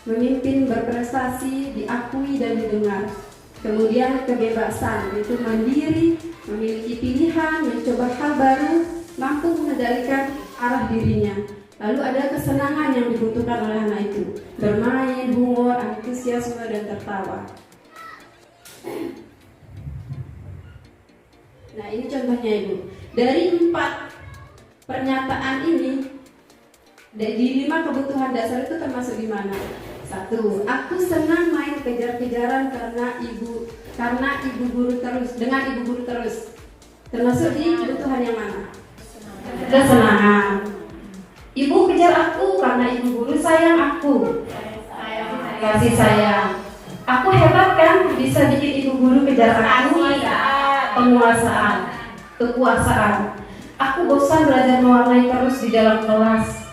memimpin, berprestasi, diakui dan didengar. Kemudian kebebasan, yaitu mandiri, memiliki pilihan, mencoba hal baru, mampu mengendalikan arah dirinya. Lalu ada kesenangan yang dibutuhkan oleh anak itu, bermain, humor, antusiasme, dan tertawa. Nah, ini contohnya Ibu. Dari 4 pernyataan ini, di 5 kebutuhan dasar itu termasuk di mana? 1. Aku senang main kejar-kejaran dengan ibu guru terus. Termasuk di kebutuhan yang mana? Kesenangan. Ibu kejar aku karena ibu guru sayang aku. Kasih sayang. Aku hebat kan, bisa bikin ibu guru kejar aku. Penguasaan. Kekuasaan. Aku bosan belajar mewarnai terus di dalam kelas.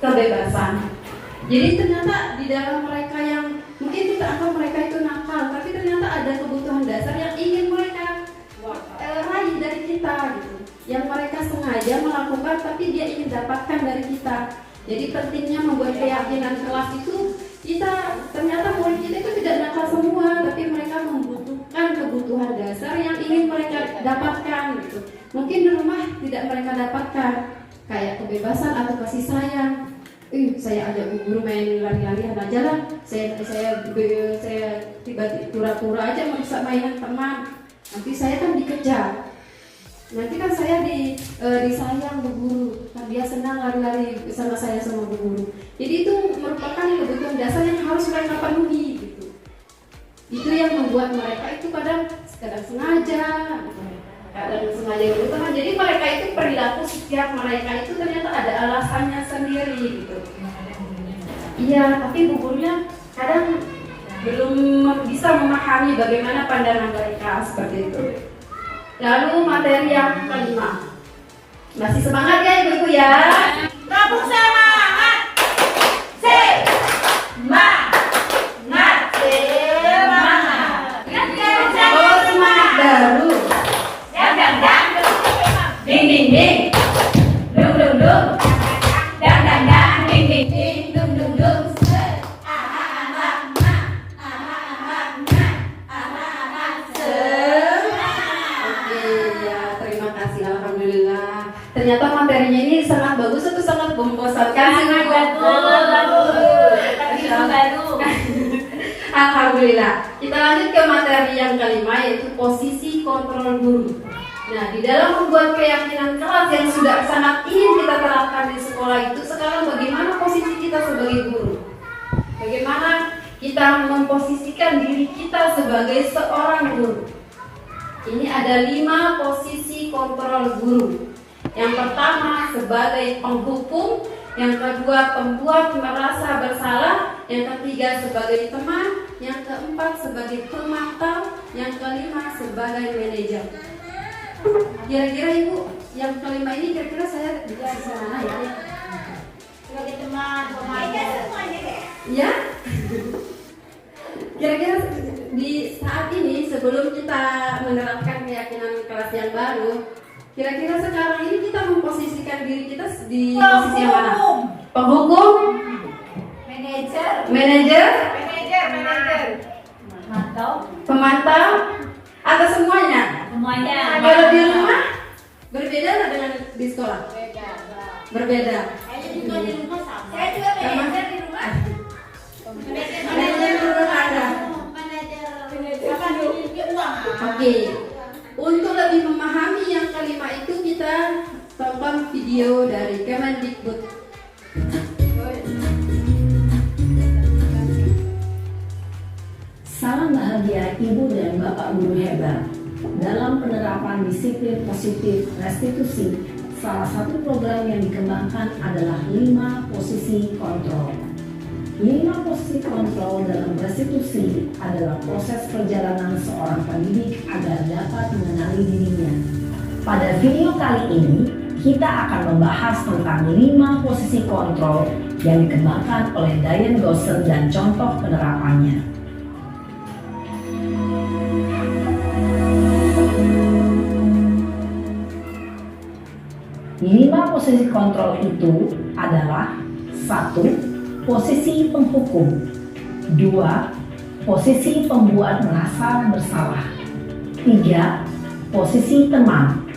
Kebebasan. Jadi ternyata di dalam mereka yang mungkin kita anggap mereka itu nakal, tapi ternyata ada kebutuhan dasar yang ingin mereka raih dari kita gitu. Yang mereka sengaja melakukan tapi dia ingin dapatkan dari kita. Jadi pentingnya membuat keyakinan kelas itu, kita ternyata murid kita itu tidak nakal semua, tapi mereka membutuhkan kebutuhan dasar yang ingin mereka dapatkan gitu. Mungkin di rumah tidak mereka dapatkan, kayak kebebasan atau kasih sayang. Saya ajak bu guru main lari-larian aja lah. Saya tiba-tiba pura-pura aja merusak mainan teman. Nanti saya kan dikejar. Nanti kan saya disayang bu guru. Nah, dia senang lari-lari bersama saya sama bu guru. Jadi itu merupakan kebutuhan dasar yang harus mereka penuhi gitu. Itu yang membuat mereka itu kadang sengaja. Jadi mereka itu perilaku setiap mereka itu ternyata ada alasannya sendiri gitu. Iya, tapi bu gurunya kadang belum bisa memahami bagaimana pandangan mereka seperti itu. Lalu materi yang kelima. Masih semangat ya ibu-ibu ya?
Prabu semangat. Semangat. Semangat.
Oh, semangat baru. ternyata materinya ini sangat bagus atau sangat membosankan sih, Bu?
Baru.
Alhamdulillah. Kita lanjut ke materi yang kelima, yaitu posisi kontrol guru. Nah, di dalam membuat keyakinan kelas yang sudah sangat ingin kita terapkan di sekolah itu, sekarang bagaimana posisi kita sebagai guru? Bagaimana kita memposisikan diri kita sebagai seorang guru? Ini ada 5 posisi kontrol guru. Yang pertama sebagai penghukum, yang kedua pembuat merasa bersalah, yang ketiga sebagai teman, yang keempat sebagai pemantau, yang kelima sebagai manajer. Kira-kira Ibu, yang kelima ini kira-kira saya dikasih mana ya?
Sebagai teman, pemain.
Ya? Kira-kira di saat ini sebelum kita menerapkan keyakinan kelas yang baru, kira-kira sekarang ini kita memposisikan diri kita di posisi yang mana? Penghukum? Manajer? Pemantau? Atau semuanya?
Semuanya.
Kalau di rumah berbeda nggak dengan di sekolah? Berbeda.
Saya juga di rumah sama.
Saya juga manajer di rumah. Manajer di rumah ada. Oke. Untuk lebih memahami yang kelima itu, kita tonton video dari Kemendikbud.
Salam bahagia Ibu dan Bapak Guru hebat. Dalam penerapan disiplin positif restitusi, salah satu program yang dikembangkan adalah 5 posisi kontrol. 5 posisi kontrol dalam restitusi adalah proses perjalanan seorang pendidik agar dapat mengenali dirinya. Pada video kali ini, kita akan membahas tentang 5 posisi kontrol yang dikembangkan oleh Diane Gosser dan contoh penerapannya. 5 posisi kontrol itu adalah 1. Posisi penghukum, 2. Posisi pembuat merasa bersalah, 3. Posisi teman,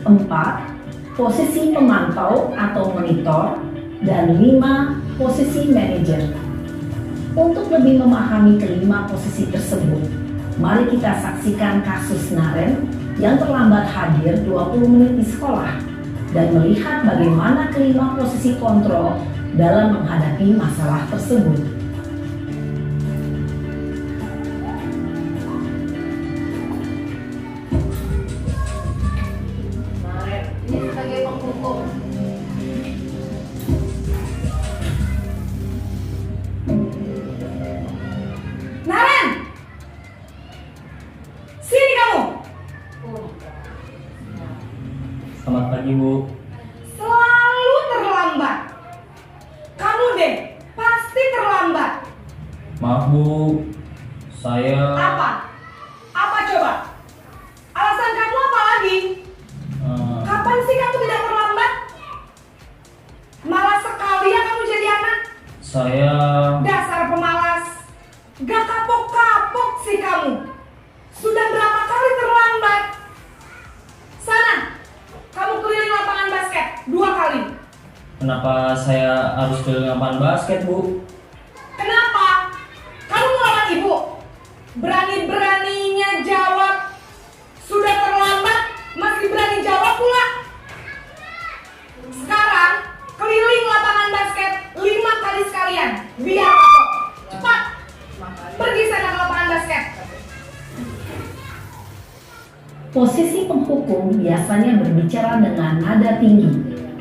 4. Posisi pemantau atau monitor, dan 5. Posisi manajer. Untuk lebih memahami kelima posisi tersebut, mari kita saksikan kasus Naren yang terlambat hadir 20 menit di sekolah dan melihat bagaimana kelima posisi kontrol dalam menghadapi masalah tersebut.
Ini sebagai penghukum.
Naren, sini kamu.
Selamat pagi, Bu.
Selalu terlambat. Kamu deh, pasti terlambat.
Maaf, Bu. Saya
Apa? Apa coba? Alasan kamu apa lagi? Kapan sih kamu tidak terlambat? Malas sekali ya kamu jadi anak.
saya
Dasar pemalas. Gak kapok-kapok sih kamu. Sudah berapa kali terlambat? Sana, kamu keliling lapangan basket 2 kali.
Kenapa saya harus keliling lapangan basket, Bu?
Kenapa? Kamu melawan ibu? Berani-beraninya jawab. Sudah terlambat, masih berani jawab pula. Sekarang, keliling lapangan basket 5 kali sekalian. Biar kapok. Cepat. Pergi sana ke lapangan basket.
Posisi penghukum biasanya berbicara dengan nada tinggi,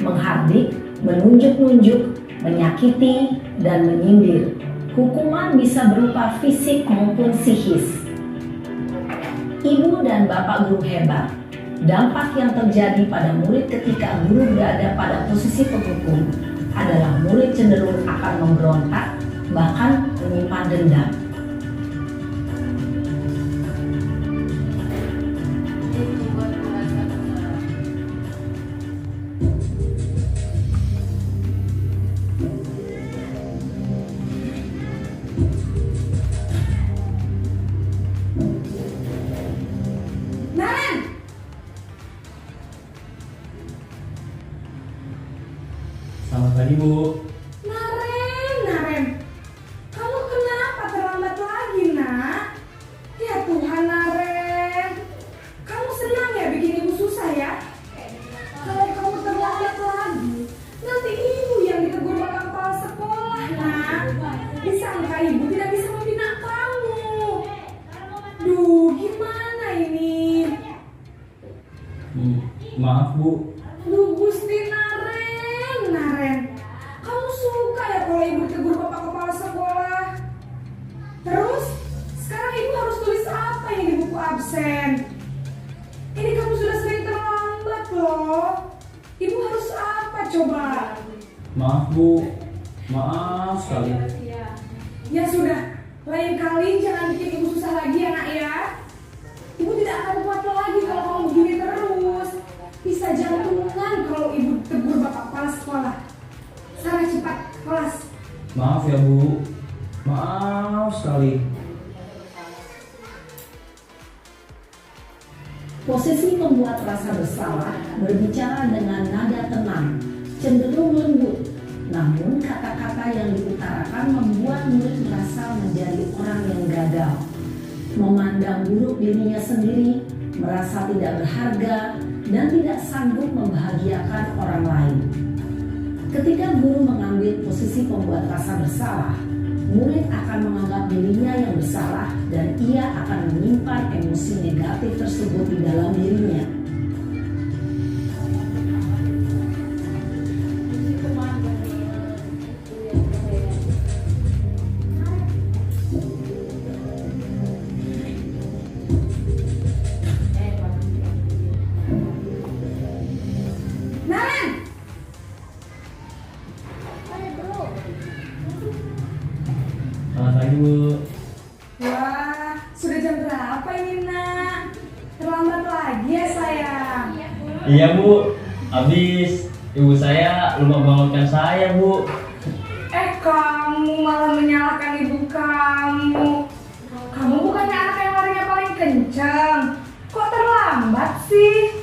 menghardik, menunjuk-nunjuk, menyakiti, dan menyindir. Hukuman bisa berupa fisik maupun psikis. Ibu dan Bapak Guru hebat, dampak yang terjadi pada murid ketika guru berada pada posisi penghukum adalah murid cenderung akan memberontak, bahkan menyimpan dendam.
Naren,
Maaf Bu.
Lu Gusti Naren. Kamu suka ya kalau ibu tegur bapak kepala sekolah? Terus, sekarang ibu harus tulis apa ini di buku absen? Ini kamu sudah sering terlambat loh. Ibu harus apa coba?
Maaf Bu. Maaf sekali.
Ya sudah, lain kali jangan bikin ibu susah lagi ya nak ya. Ibu tidak akan kuat lagi kalau kamu begini terus. Bisa jantungan kalau ibu tegur bapak kepala sekolah. Sana cepat kelas.
Maaf ya Bu. Maaf sekali.
Posisi pembuat rasa bersalah berbicara dengan nada tenang, cenderung lembut. Namun kata-kata yang diutarakan membuat murid merasa menjadi orang yang gagal, memandang buruk dirinya sendiri, merasa tidak berharga, dan tidak sanggup membahagiakan orang lain. Ketika guru mengambil posisi pembuat rasa bersalah, murid akan menganggap dirinya yang bersalah dan ia akan menyimpan emosi negatif tersebut di dalam dirinya.
Naren!
Selamat pagi Bu.
Wah, sudah jam berapa ini nak? Terlambat lagi ya sayang.
Iya Bu. Habis ibu saya lupa bangunkan saya Bu.
Kamu malah menyalahkan ibu kamu. Kamu bukannya anak yang larinya paling kencang. Kok terlambat sih?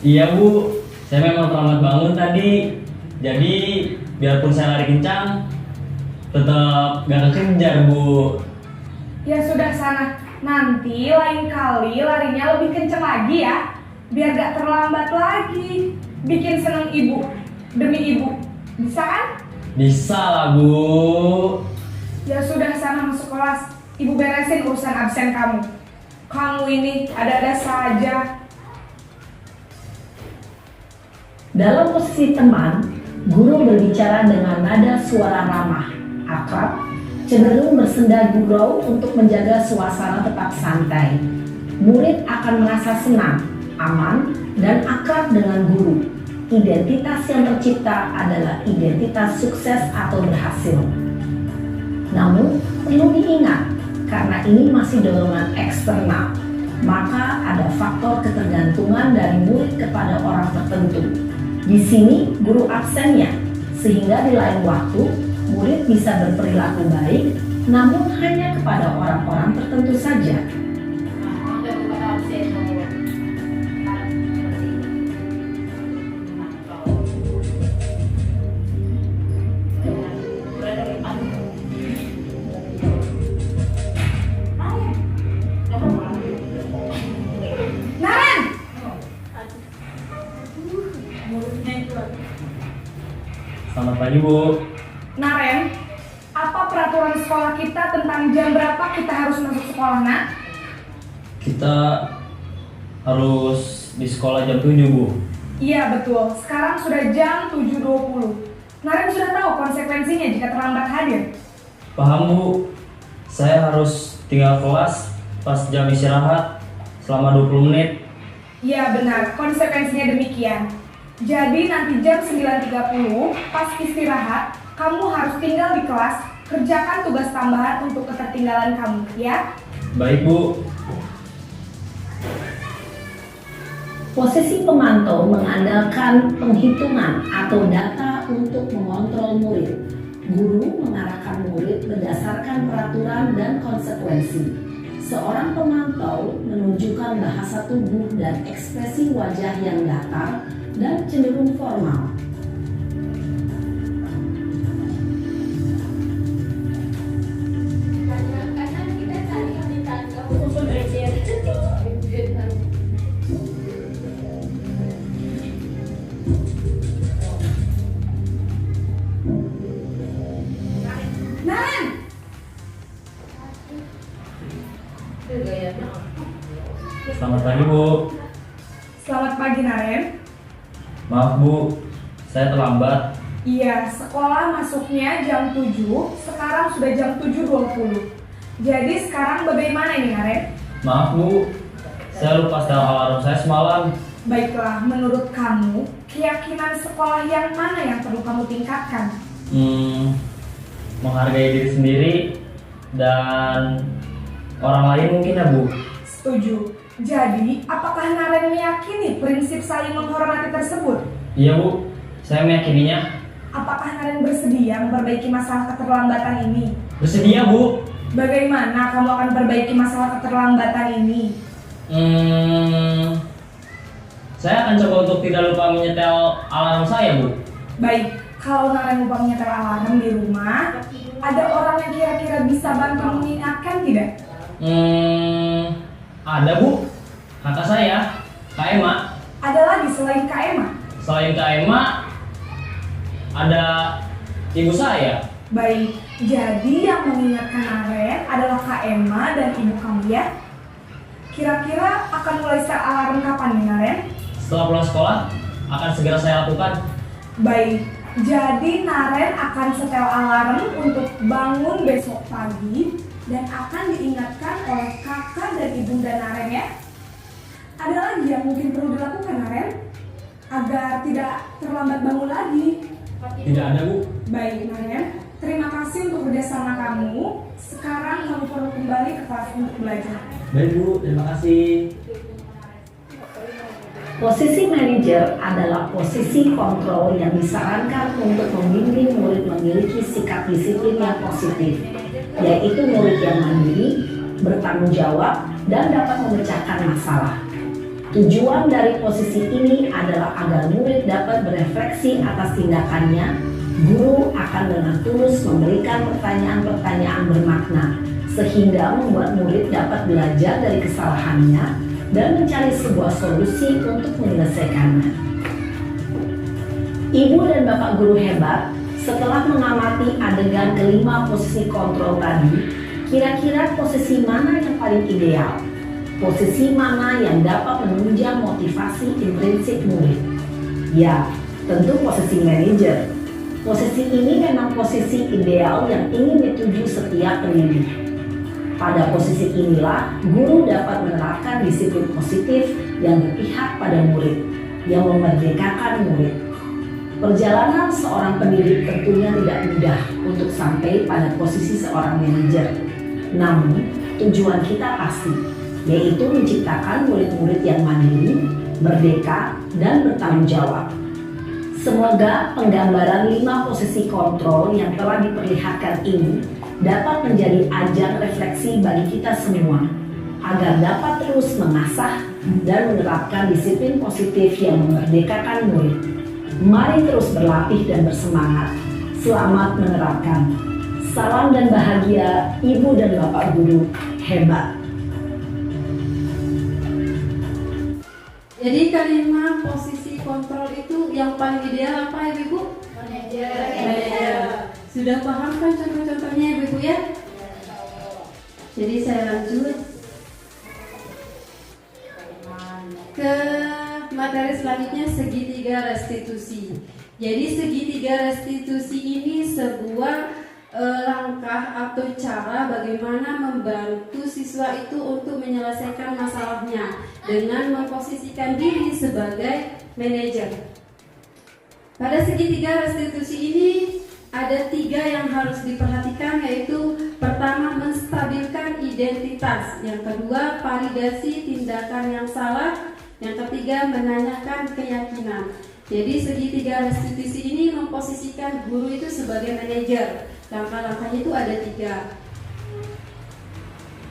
Iya Bu. Saya memang terlambat bangun tadi. Jadi biarpun saya lari kencang, tetap gak kekejar Bu.
Ya sudah sana. Nanti lain kali larinya lebih kencang lagi ya. Biar gak terlambat lagi. Bikin seneng ibu. Demi ibu. Bisa kan?
Bisa lah Bu.
Ya sudah sana masuk kelas. Ibu beresin urusan absen kamu. Kamu ini ada-ada saja.
Dalam posisi teman, guru berbicara dengan nada suara ramah, akrab, cenderung bersenda gurau untuk menjaga suasana tetap santai. Murid akan merasa senang, aman, dan akrab dengan guru. Identitas yang tercipta adalah identitas sukses atau berhasil. Namun, perlu diingat, karena ini masih dorongan eksternal, maka ada faktor ketergantungan dari murid kepada orang tertentu. Di sini guru absennya, sehingga di lain waktu murid bisa berperilaku baik, namun hanya kepada orang-orang tertentu saja.
Naren!
Selamat pagi Bu.
Naren, apa peraturan sekolah kita tentang jam berapa kita harus masuk sekolah, nak?
Kita harus di sekolah jam 7 Bu.
Iya betul, sekarang sudah jam 7.20. Naren sudah tahu konsekuensinya jika terlambat hadir.
Paham Bu. Saya harus tinggal kelas pas jam istirahat selama 20 menit.
Iya benar, konsekuensinya demikian. Jadi nanti jam 9.30 pas istirahat, kamu harus tinggal di kelas, kerjakan tugas tambahan untuk ketertinggalan kamu, ya?
Baik Bu.
Posisi pemantau mengandalkan penghitungan atau data untuk mengontrol murid. Guru mengarahkan murid berdasarkan peraturan dan konsekuensi. Seorang pemantau menunjukkan bahasa tubuh dan ekspresi wajah yang datar dan cenderung formal.
Naren!
Selamat pagi Bu.
Selamat pagi Naren.
Maaf Bu, saya terlambat.
Iya, sekolah masuknya jam 7, sekarang sudah jam 7.20. Jadi sekarang bagaimana ini Naren?
Maaf Bu, saya lupa setel alarm saya semalam.
Baiklah, menurut kamu, keyakinan sekolah yang mana yang perlu kamu tingkatkan?
Menghargai diri sendiri dan orang lain mungkin ya Bu.
Setuju. Jadi, apakah Naren meyakini prinsip saling menghormati tersebut?
Iya Bu, saya meyakininya.
Apakah Naren bersedia memperbaiki masalah keterlambatan ini?
Bersedia Bu.
Bagaimana kamu akan perbaiki masalah keterlambatan ini?
Saya akan coba untuk tidak lupa menyetel alarm saya Bu.
Baik, kalau Naren lupa menyetel alarm di rumah, ada orang yang kira-kira bisa bantu mengingatkan tidak?
Ada Bu, kakak saya, Kak Ema.
Ada lagi selain Kak Ema?
Selain Kak Ema, ada ibu saya.
Baik, jadi yang mengingatkan Naren adalah Kak Ema dan ibu kamu ya? Kira-kira akan mulai set alarm kapan nih Naren?
Setelah pulang sekolah, akan segera saya lakukan.
Baik, jadi Naren akan setel alarm untuk bangun besok pagi dan akan diingatkan oleh kakak dan ibunda Naren ya. Ada lagi yang mungkin perlu dilakukan Naren agar tidak terlambat bangun lagi?
Tidak ada Bu.
Baik Naren, terima kasih untuk kerjasama kamu. Sekarang kamu perlu kembali ke kelas untuk belajar.
Baik Bu, terima kasih.
Posisi manajer adalah posisi kontrol yang disarankan untuk membimbing murid memiliki sikap disiplin yang positif, yaitu murid yang mandiri, bertanggung jawab, dan dapat memecahkan masalah. Tujuan dari posisi ini adalah agar murid dapat berefleksi atas tindakannya. Guru akan dengan tulus memberikan pertanyaan-pertanyaan bermakna, sehingga membuat murid dapat belajar dari kesalahannya dan mencari sebuah solusi untuk menyelesaikannya. Ibu dan Bapak guru hebat, setelah mengamati adegan kelima posisi kontrol tadi, kira-kira posisi mana yang paling ideal? Posisi mana yang dapat menunjang motivasi intrinsik murid? Ya, tentu posisi manajer. Posisi ini memang posisi ideal yang ingin dituju setiap pendidik. Pada posisi inilah, guru dapat menerapkan disiplin positif yang berpihak pada murid, yang memerdekakan murid. Perjalanan seorang pendidik tentunya tidak mudah untuk sampai pada posisi seorang manajer. Namun, tujuan kita pasti, yaitu menciptakan murid-murid yang mandiri, merdeka, dan bertanggung jawab. Semoga penggambaran 5 posisi kontrol yang telah diperlihatkan ini dapat menjadi ajang refleksi bagi kita semua, agar dapat terus mengasah dan menerapkan disiplin positif yang memerdekakan murid. Mari terus berlatih dan bersemangat. Selamat menerapkan. Salam dan bahagia Ibu dan Bapak guru hebat.
Jadi kelima posisi kontrol itu yang paling ideal apa ya Ibu? Manajer. Sudah paham kan contoh-contohnya ya Ibu ya? Jadi saya lanjut ke materi selanjutnya, segitiga restitusi. Jadi segitiga restitusi ini sebuah langkah atau cara bagaimana membantu siswa itu untuk menyelesaikan masalahnya dengan memposisikan diri sebagai manajer. Pada segitiga restitusi ini ada 3 yang harus diperhatikan, yaitu pertama menstabilkan identitas, yang kedua validasi tindakan yang salah, yang ketiga menanyakan keyakinan. Jadi segitiga restitusi ini memposisikan guru itu sebagai manajer. Langkah-langkahnya itu ada 3.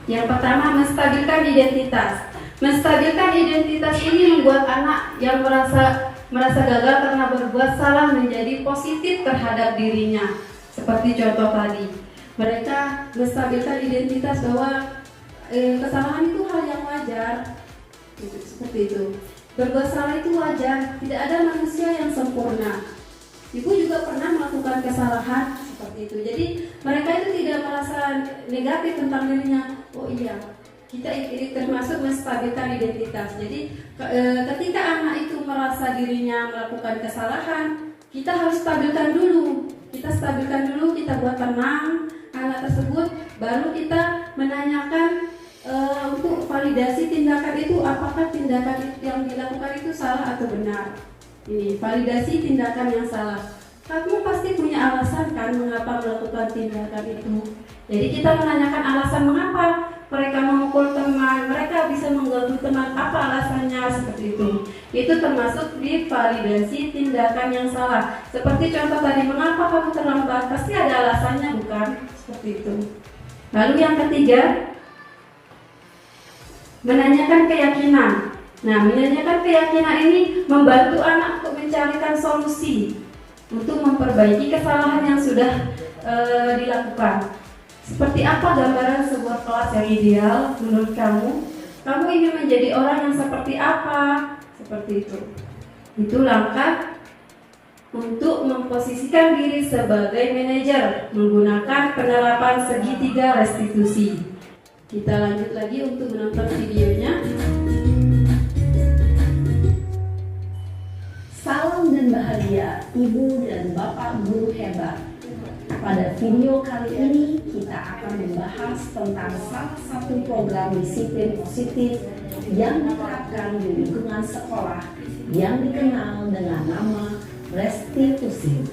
Yang pertama menstabilkan identitas. Menstabilkan identitas ini membuat anak yang merasa gagal karena berbuat salah menjadi positif terhadap dirinya. Seperti contoh tadi, mereka menstabilkan identitas bahwa kesalahan itu hal yang wajar. Seperti itu. Berbuat salah itu wajar, tidak ada manusia yang sempurna. Ibu juga pernah melakukan kesalahan seperti itu. Jadi mereka itu tidak merasa negatif tentang dirinya. Oh iya, kita termasuk menstabilkan identitas. Jadi ketika anak itu merasa dirinya melakukan kesalahan, kita harus stabilkan dulu. Kita stabilkan dulu, kita buat tenang anak tersebut, baru kita menanyakan untuk validasi tindakan itu, apakah tindakan yang dilakukan itu salah atau benar. Ini validasi tindakan yang salah. Kamu pasti punya alasan kan mengapa melakukan tindakan itu. Jadi kita menanyakan alasan mengapa mereka memukul teman, mereka bisa mengganggu teman, apa alasannya seperti itu. Itu termasuk di validasi tindakan yang salah. Seperti contoh tadi, mengapa kamu terlambat? Pasti ada alasannya, bukan? Seperti itu. Lalu yang ketiga, menanyakan keyakinan. Nah, menanyakan keyakinan ini membantu anak untuk mencarikan solusi untuk memperbaiki kesalahan yang sudah dilakukan. Seperti apa gambaran sebuah kelas yang ideal menurut kamu? Kamu ingin menjadi orang yang seperti apa? Seperti itu. Itu langkah untuk memposisikan diri sebagai manajer menggunakan penerapan segitiga restitusi. Kita lanjut lagi untuk menonton videonya.
Salam dan bahagia Ibu dan Bapak guru hebat. Pada video kali ini kita akan membahas tentang salah satu program disiplin positif yang diterapkan di lingkungan sekolah yang dikenal dengan nama restitusi.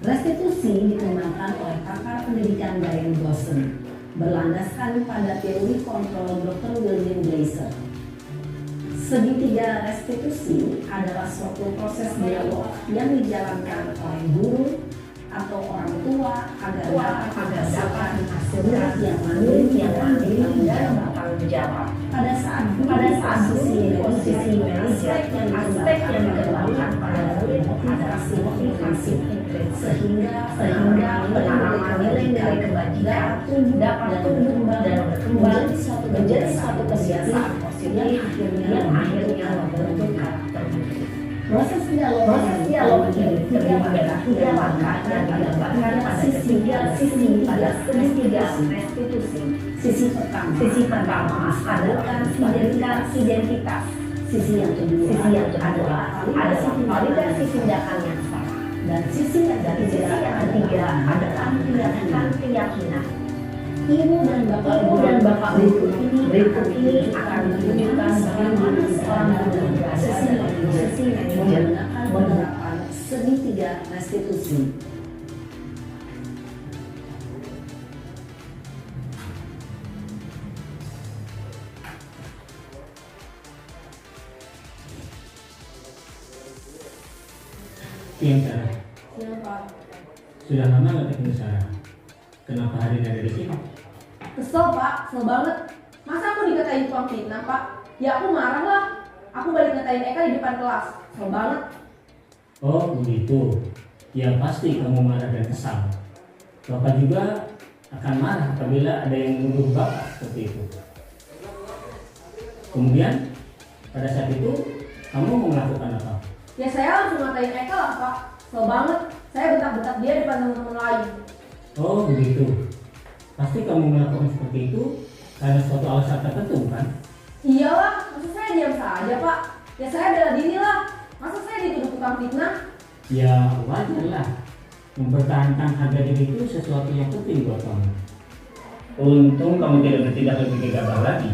Restitusi dikembangkan oleh pakar pendidikan Diane Dawson, berlandaskan pada teori kontrol Dr. William Glasser. Segitiga restitusi adalah suatu proses dialog yang dijalankan oleh guru atau orang tua agar dapat menghasilkan yang mandiri dan bertanggung jawab. Pada saat sisi manajer aspek yang dikembangkan pada murid adalah signifikasi, sehingga penanaman nilai-nilai kebajikan dapat tumbuh dan berkembang menjadi suatu kebiasaan positif yang akhirnya membentuk karakter. Proses dialog ini terdiri dari 3 langkah yang digambarkan pada segitiga restitusi. Sisi pertama adalah identitas. Sisi yang kedua adalah validasi tindakan yang salah. Dan sisi yang ketiga adalah keyakinan. Ibu dan bapak berikut ini akan menunjukkan bagaimana seorang guru berproses menggunakan penerapan segitiga restitusi.
Sarah.
Siapa?
Sudah lama nggak ketemu Sarah? Kenapa hari ini ada di sini?
Kesel Pak, kesel banget. Masa aku dikatain tukang fitnah Pak? Ya aku marah lah. Aku balik ngatain Eka di depan kelas. Kesel banget.
Oh begitu. Ya pasti kamu marah dan kesal. Bapak juga akan marah apabila ada yang menuduh Bapak seperti itu. Kemudian pada saat itu kamu mau melakukan apa?
Ya saya langsung ngatain Eka lah Pak. Kesel banget. Saya bentak-bentak dia depan teman-teman lain.
Oh begitu. Pasti kamu melakukan seperti itu karena suatu alasan tertentu kan?
Iyalah, masa saya diam saja Pak? Ya saya bela diri lah. Masa saya dituduh tukang fitnah?
Ya wajar lah. Mempertahankan harga diri itu sesuatu yang penting buat kamu. Untung kamu tidak bertindak lebih gegabah lagi.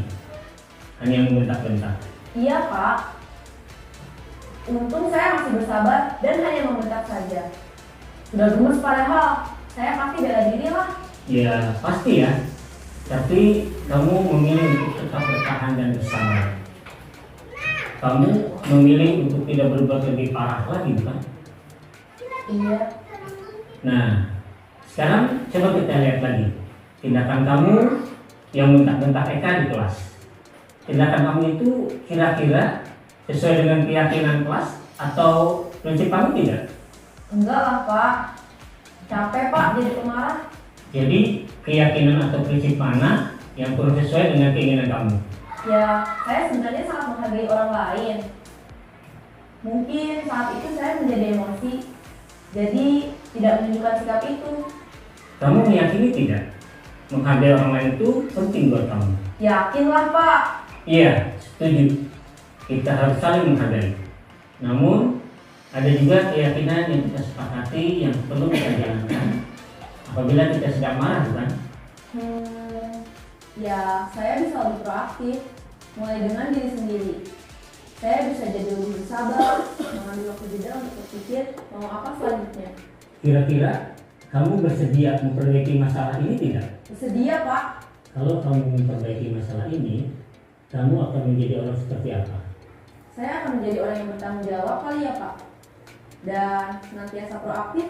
Hanya membentak-bentak.
Iya Pak. Untung saya masih bersabar dan hanya membentak saja. Sudah gemes padahal. Saya pasti bela diri lah.
Ya pasti ya. Tapi kamu memilih untuk tetap bertahan dan bersabar. Kamu memilih untuk tidak berbuat lebih parah lagi bukan?
Iya.
Nah, sekarang coba kita lihat lagi tindakan kamu yang bentak-bentak Eka di kelas. Tindakan kamu itu kira-kira sesuai dengan keyakinan kelas atau prinsip kamu tidak?
Enggak lah Pak. Capek Pak jadi pemarah.
Jadi keyakinan atau prinsip mana yang kurang sesuai dengan keinginan kamu?
Ya, saya sebenarnya sangat menghargai orang lain. Mungkin saat itu saya menjadi emosi.
Jadi tidak menunjukkan sikap itu.
Kamu meyakini tidak? Menghargai orang lain itu penting buat kamu.
Yakinlah Pak.
Iya, setuju. Kita harus saling menghargai. Namun, ada juga keyakinan yang kita sepakati yang perlu kita jalankan apabila kita sedang marah, bukan?
Ya, saya bisa lebih proaktif, mulai dengan diri sendiri. Saya bisa jadi lebih bersabar, mengambil waktu jeda untuk berpikir mau apa selanjutnya.
Kira-kira kamu bersedia memperbaiki masalah ini tidak?
Bersedia Pak.
Kalau kamu memperbaiki masalah ini, kamu akan menjadi orang seperti apa?
Saya akan menjadi orang yang bertanggung jawab kali ya Pak. Dan senantiasa proaktif.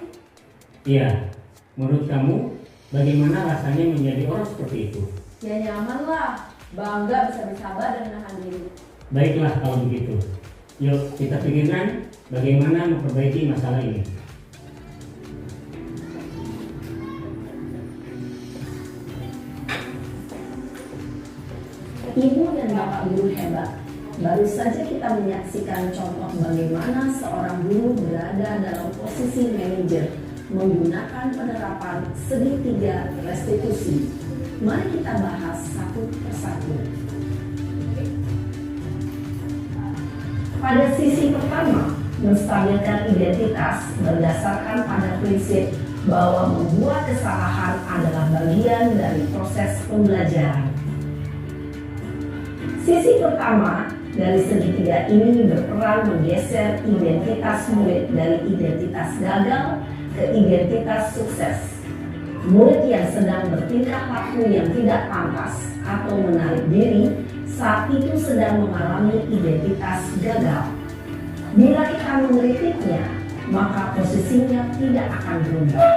Iya, menurut kamu bagaimana rasanya menjadi orang seperti itu?
Ya nyaman lah, bangga bisa bersabar dan menahan diri.
Baiklah kalau begitu. Yuk kita pikirkan bagaimana memperbaiki masalah ini.
Ibu dan Bapak guru hebat. Baru saja kita menyaksikan contoh bagaimana seorang guru berada dalam posisi manajer menggunakan penerapan segitiga restitusi. Mari kita bahas satu persatu. Pada sisi pertama, menstabilkan identitas berdasarkan pada prinsip bahwa membuat kesalahan adalah bagian dari proses pembelajaran. Sisi pertama dari segitiga ini berperan menggeser identitas murid dari identitas gagal ke identitas sukses. Murid yang sedang bertingkah laku yang tidak pantas atau menarik diri saat itu sedang mengalami identitas gagal. Bila kita mengkritiknya, maka posisinya tidak akan berubah.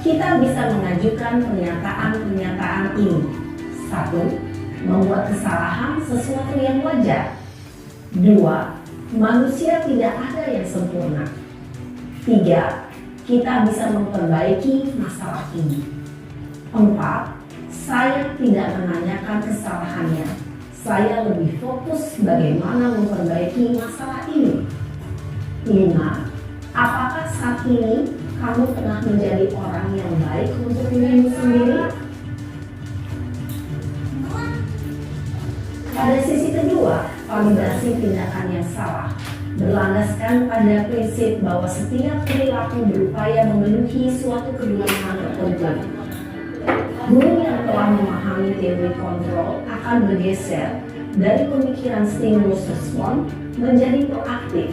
Kita bisa mengajukan pernyataan-pernyataan ini. 1. Membuat kesalahan sesuatu yang wajar. 2. Manusia tidak ada yang sempurna. 3. Kita bisa memperbaiki masalah ini. 4. Saya tidak menanyakan kesalahannya. Saya lebih fokus bagaimana memperbaiki masalah ini. 5. Apakah saat ini kamu tengah menjadi orang yang baik untuk dirimu sendiri? Pada sisi kedua, validasi tindakan yang salah berlandaskan pada prinsip bahwa setiap perilaku berupaya memenuhi suatu kebutuhan tertentu. Guru yang telah memahami teori kontrol akan bergeser dari pemikiran stimulus respon menjadi proaktif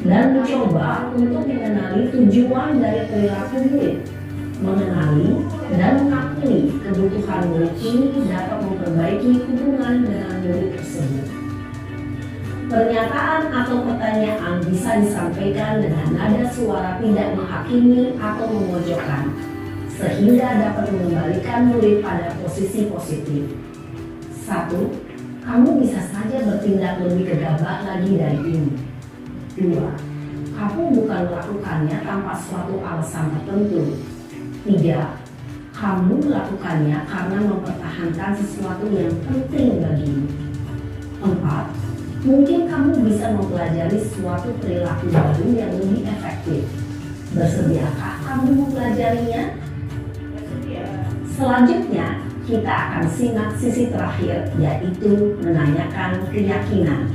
dan mencoba untuk mengenali tujuan dari perilaku murid. Mengenali dan mengakui kebutuhan murid ini dapat memperbaiki hubungan dengan murid tersebut. Pernyataan atau pertanyaan bisa disampaikan dengan nada suara tidak menghakimi atau memojokkan, sehingga dapat mengembalikan murid pada posisi positif. 1. Kamu bisa saja bertindak lebih gegabah lagi dari ini. 2. Kamu bukan melakukannya tanpa suatu alasan tertentu. 3. Kamu melakukannya karena mempertahankan sesuatu yang penting bagimu. 4. Mungkin kamu bisa mempelajari suatu perilaku baru yang lebih efektif. Bersediakah kamu mempelajarinya? Selanjutnya, kita akan simak sisi terakhir, yaitu menanyakan keyakinan.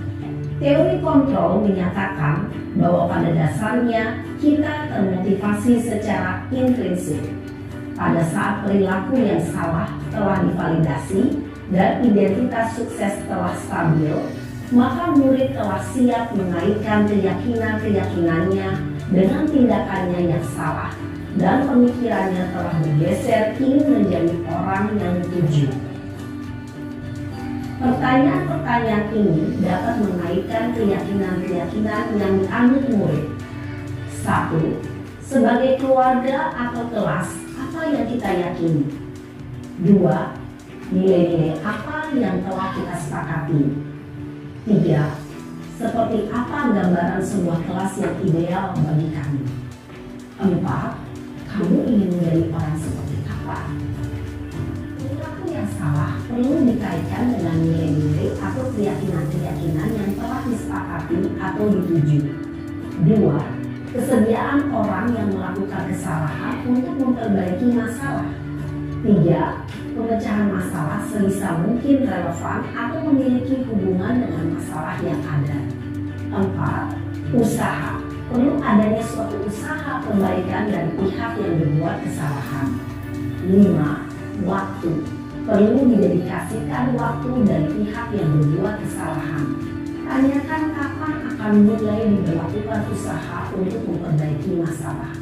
Teori kontrol menyatakan bahwa pada dasarnya kita termotivasi secara intrinsik. Pada saat perilaku yang salah telah divalidasi dan identitas sukses telah stabil, maka murid telah siap mengaitkan keyakinan-keyakinannya dengan tindakannya yang salah dan pemikirannya telah bergeser ingin menjadi orang yang tuju. Pertanyaan-pertanyaan ini dapat mengaitkan keyakinan-keyakinan yang dianut murid. 1. Sebagai keluarga atau kelas, apa yang kita yakini? 2. Nilai-nilai apa yang telah kita sepakati? 3. Seperti apa gambaran sebuah kelas yang ideal bagi kami? 4. Kamu ingin menjadi orang seperti apa? Perilaku yang salah perlu dikaitkan dengan nilai-nilai atau keyakinan-keyakinan yang telah disepakati atau dituju. 2. kesediaan orang yang melakukan kesalahan untuk memperbaiki masalah. 3. Pemecahan masalah sebisa mungkin relevan atau memiliki hubungan dengan masalah yang ada. 4. Usaha. Perlu adanya suatu usaha perbaikan dari pihak yang berbuat kesalahan. 5. Waktu. Perlu didedikasikan waktu dari pihak yang berbuat kesalahan. Tanyakan kapan akan mulai diberlakukan usaha untuk memperbaiki masalah.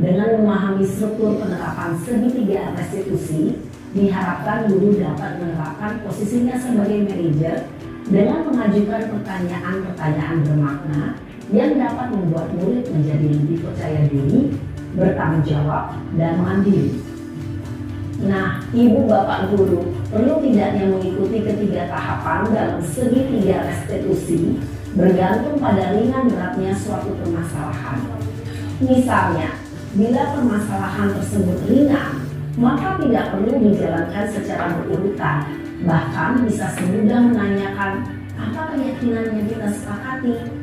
Dengan memahami struktur penerapan segitiga restitusi, diharapkan guru dapat menerapkan posisinya sebagai manajer dengan mengajukan pertanyaan-pertanyaan bermakna yang dapat membuat murid menjadi lebih percaya diri, bertanggung jawab, dan mandiri. Nah, Ibu Bapak Guru perlu tidaknya mengikuti ketiga tahapan dalam segitiga restitusi bergantung pada ringan beratnya suatu permasalahan. Misalnya, bila permasalahan tersebut ringan, maka tidak perlu dijalankan secara berurutan. Bahkan bisa semudah menanyakan apa keyakinan yang kita sepakati.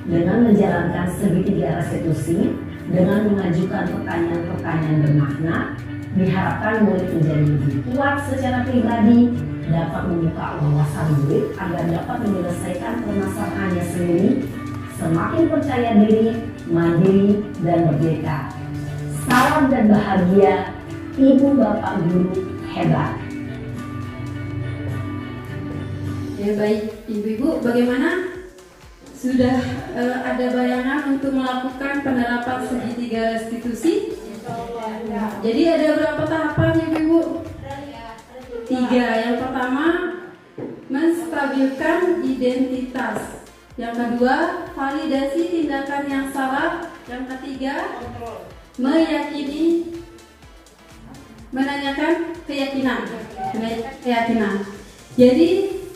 Dengan menjalankan segitiga restitusi, dengan mengajukan pertanyaan-pertanyaan bermakna, diharapkan murid menjadi lebih kuat secara pribadi, dapat membuka wawasan murid agar dapat menyelesaikan permasalahannya sendiri, semakin percaya diri, mandiri, dan merdeka. Salam dan bahagia, Ibu Bapak Guru hebat.
Ya baik, Ibu-Ibu, bagaimana? Sudah ada bayangan untuk melakukan penerapan segitiga restitusi? Jadi ada berapa tahapan Ibu-Ibu? 3. Yang pertama, menstabilkan identitas. Yang kedua, validasi tindakan yang salah. Yang ketiga, menanyakan keyakinan. Jadi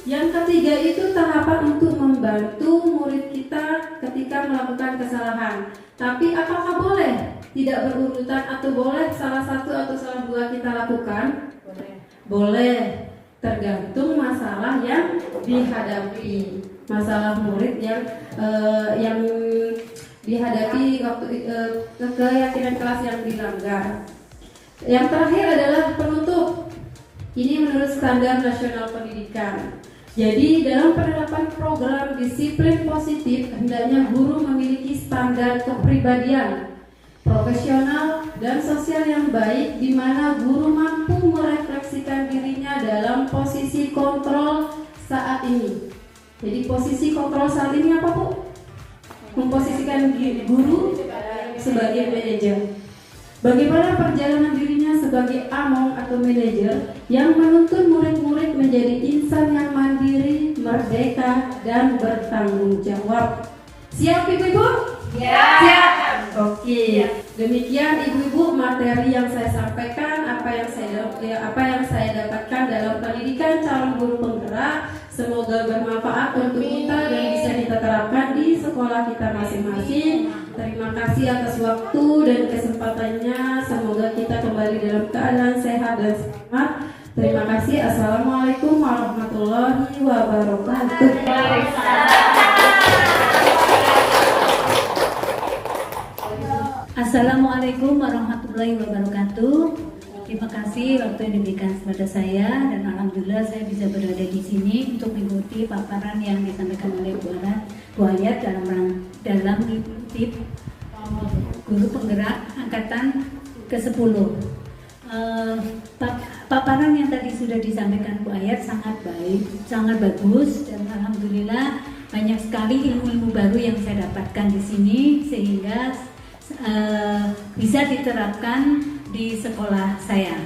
yang ketiga itu tahapan untuk membantu murid kita ketika melakukan kesalahan. Tapi apakah boleh tidak berurutan atau boleh salah satu atau salah dua kita lakukan? Boleh, tergantung masalah yang dihadapi. Masalah murid yang dihadapi waktu keyakinan kelas yang dilanggar. Yang terakhir adalah penutup. Ini menurut Standar Nasional Pendidikan. Jadi dalam penerapan program disiplin positif, hendaknya guru memiliki standar kepribadian, profesional dan sosial yang baik, di mana guru mampu merefleksikan dirinya dalam posisi kontrol saat ini. Jadi posisi kontrol saat ini apa, Bu? Memposisikan guru sebagai manajer. Bagaimana perjalanan dirinya sebagai among atau manajer yang menuntun murid-murid menjadi insan yang mandiri, merdeka, dan bertanggung jawab. Siap Ibu-Ibu?
Ya.
Siap. Oke. Demikian Ibu-Ibu materi yang saya sampaikan, apa yang saya dapatkan dalam pendidikan calon guru penggerak. Semoga bermanfaat untuk kita dan bisa kita terapkan di sekolah kita masing-masing. Terima kasih atas waktu dan kesempatannya. Semoga kita kembali dalam keadaan sehat dan selamat. Terima kasih. Assalamualaikum warahmatullahi wabarakatuh.
Assalamualaikum warahmatullahi wabarakatuh. Terima kasih waktu yang diberikan kepada saya, dan alhamdulillah saya bisa berada di sini untuk mengikuti paparan yang disampaikan oleh Bu Ayat dalam tip guru penggerak angkatan ke-10. Paparan yang tadi sudah disampaikan Bu Ayat sangat baik, sangat bagus, dan alhamdulillah banyak sekali ilmu-ilmu baru yang saya dapatkan di sini sehingga bisa diterapkan di sekolah saya.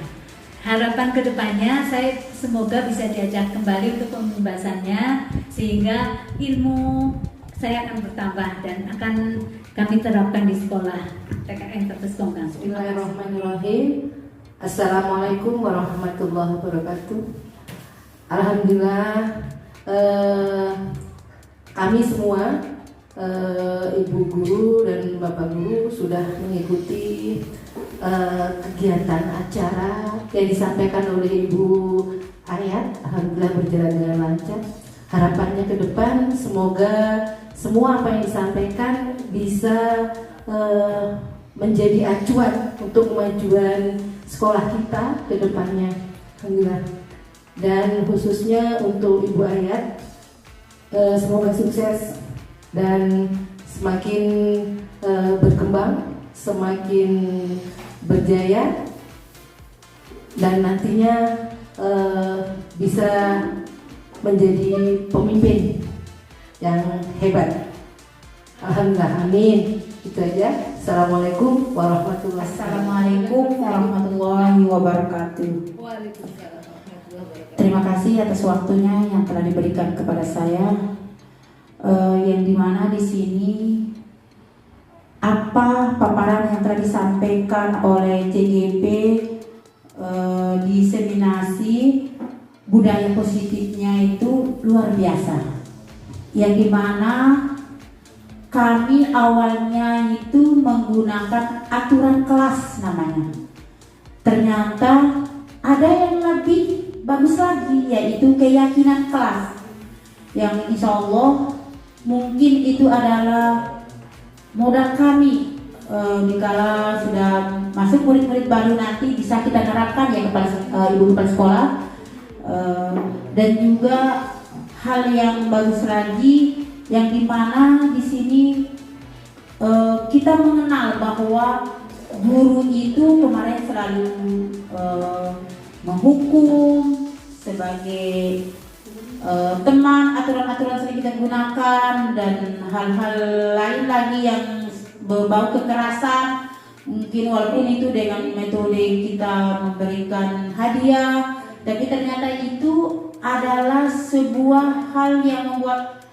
Harapan kedepannya saya semoga bisa diajak kembali untuk pembahasannya sehingga ilmu saya akan bertambah dan akan kami terapkan di sekolah TKN Tetes Tonggang.
Bismillahirrahmanirrahim. Assalamualaikum warahmatullahi wabarakatuh. Alhamdulillah kami semua Ibu Guru dan Bapak Guru sudah mengikuti kegiatan acara yang disampaikan oleh Ibu Ayat. Alhamdulillah berjalan dengan lancar. Harapannya ke depan semoga semua apa yang disampaikan bisa menjadi acuan untuk kemajuan sekolah kita ke depannya. Alhamdulillah. Dan khususnya untuk Ibu Ayat, semoga sukses dan semakin berkembang, semakin berjaya, dan nantinya bisa menjadi pemimpin yang hebat. Alhamdulillah, amin. Itu aja. Assalamualaikum warahmatullahi wabarakatuh.
Assalamualaikum warahmatullahi wabarakatuh. Terima kasih atas waktunya yang telah diberikan kepada saya. Yang dimana di sini apa paparan yang telah disampaikan oleh CGP diseminasi budaya positifnya itu luar biasa. Yang dimana kami awalnya itu menggunakan aturan kelas namanya. Ternyata ada yang lebih bagus lagi, yaitu keyakinan kelas. Yang insya Allah mungkin itu adalah modal kami dikala sudah masuk murid-murid baru nanti bisa kita terapkan ya ibu kepala sekolah. Dan juga hal yang bagus lagi yang dimana di sini kita mengenal bahwa guru itu kemarin selalu menghukum sebagai teman, aturan-aturan sering kita gunakan, dan hal-hal lain lagi yang berbau kekerasan. Mungkin walaupun itu dengan metode kita memberikan hadiah, tapi ternyata itu adalah sebuah hal yang membuat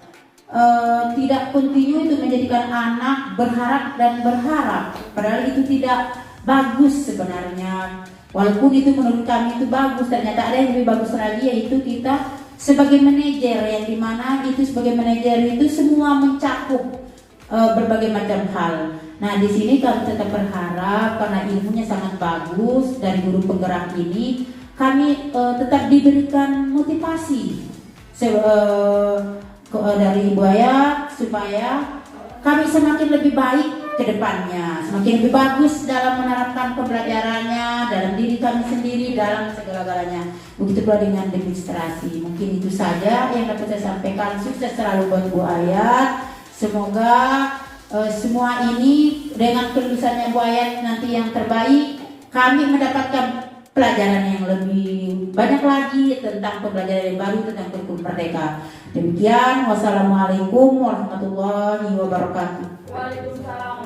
tidak kontinu itu menjadikan anak berharap dan berharap, padahal itu tidak bagus sebenarnya. Walaupun itu menurut kami itu bagus, ternyata ada yang lebih bagus lagi, yaitu kita sebagai manajer, yang dimana itu sebagai manajer itu semua mencakup berbagai macam hal. Nah di sini kami tetap berharap karena ilmunya sangat bagus dari guru penggerak ini, kami tetap diberikan motivasi dari Ibu Ayat supaya kami semakin lebih baik ke depannya, semakin lebih bagus dalam menerapkan pembelajarannya, dalam diri kami sendiri, dalam segala-galanya. Begitu pula dengan administrasi. Mungkin itu saja yang dapat saya sampaikan. Sukses selalu buat Bu Ayat. Semoga semua ini dengan kelulusannya Bu Ayat nanti yang terbaik, kami mendapatkan pelajaran yang lebih banyak lagi tentang pembelajaran yang baru tentang kurikulum Merdeka. Demikian, wassalamualaikum warahmatullahi wabarakatuh.
Waalaikumsalam.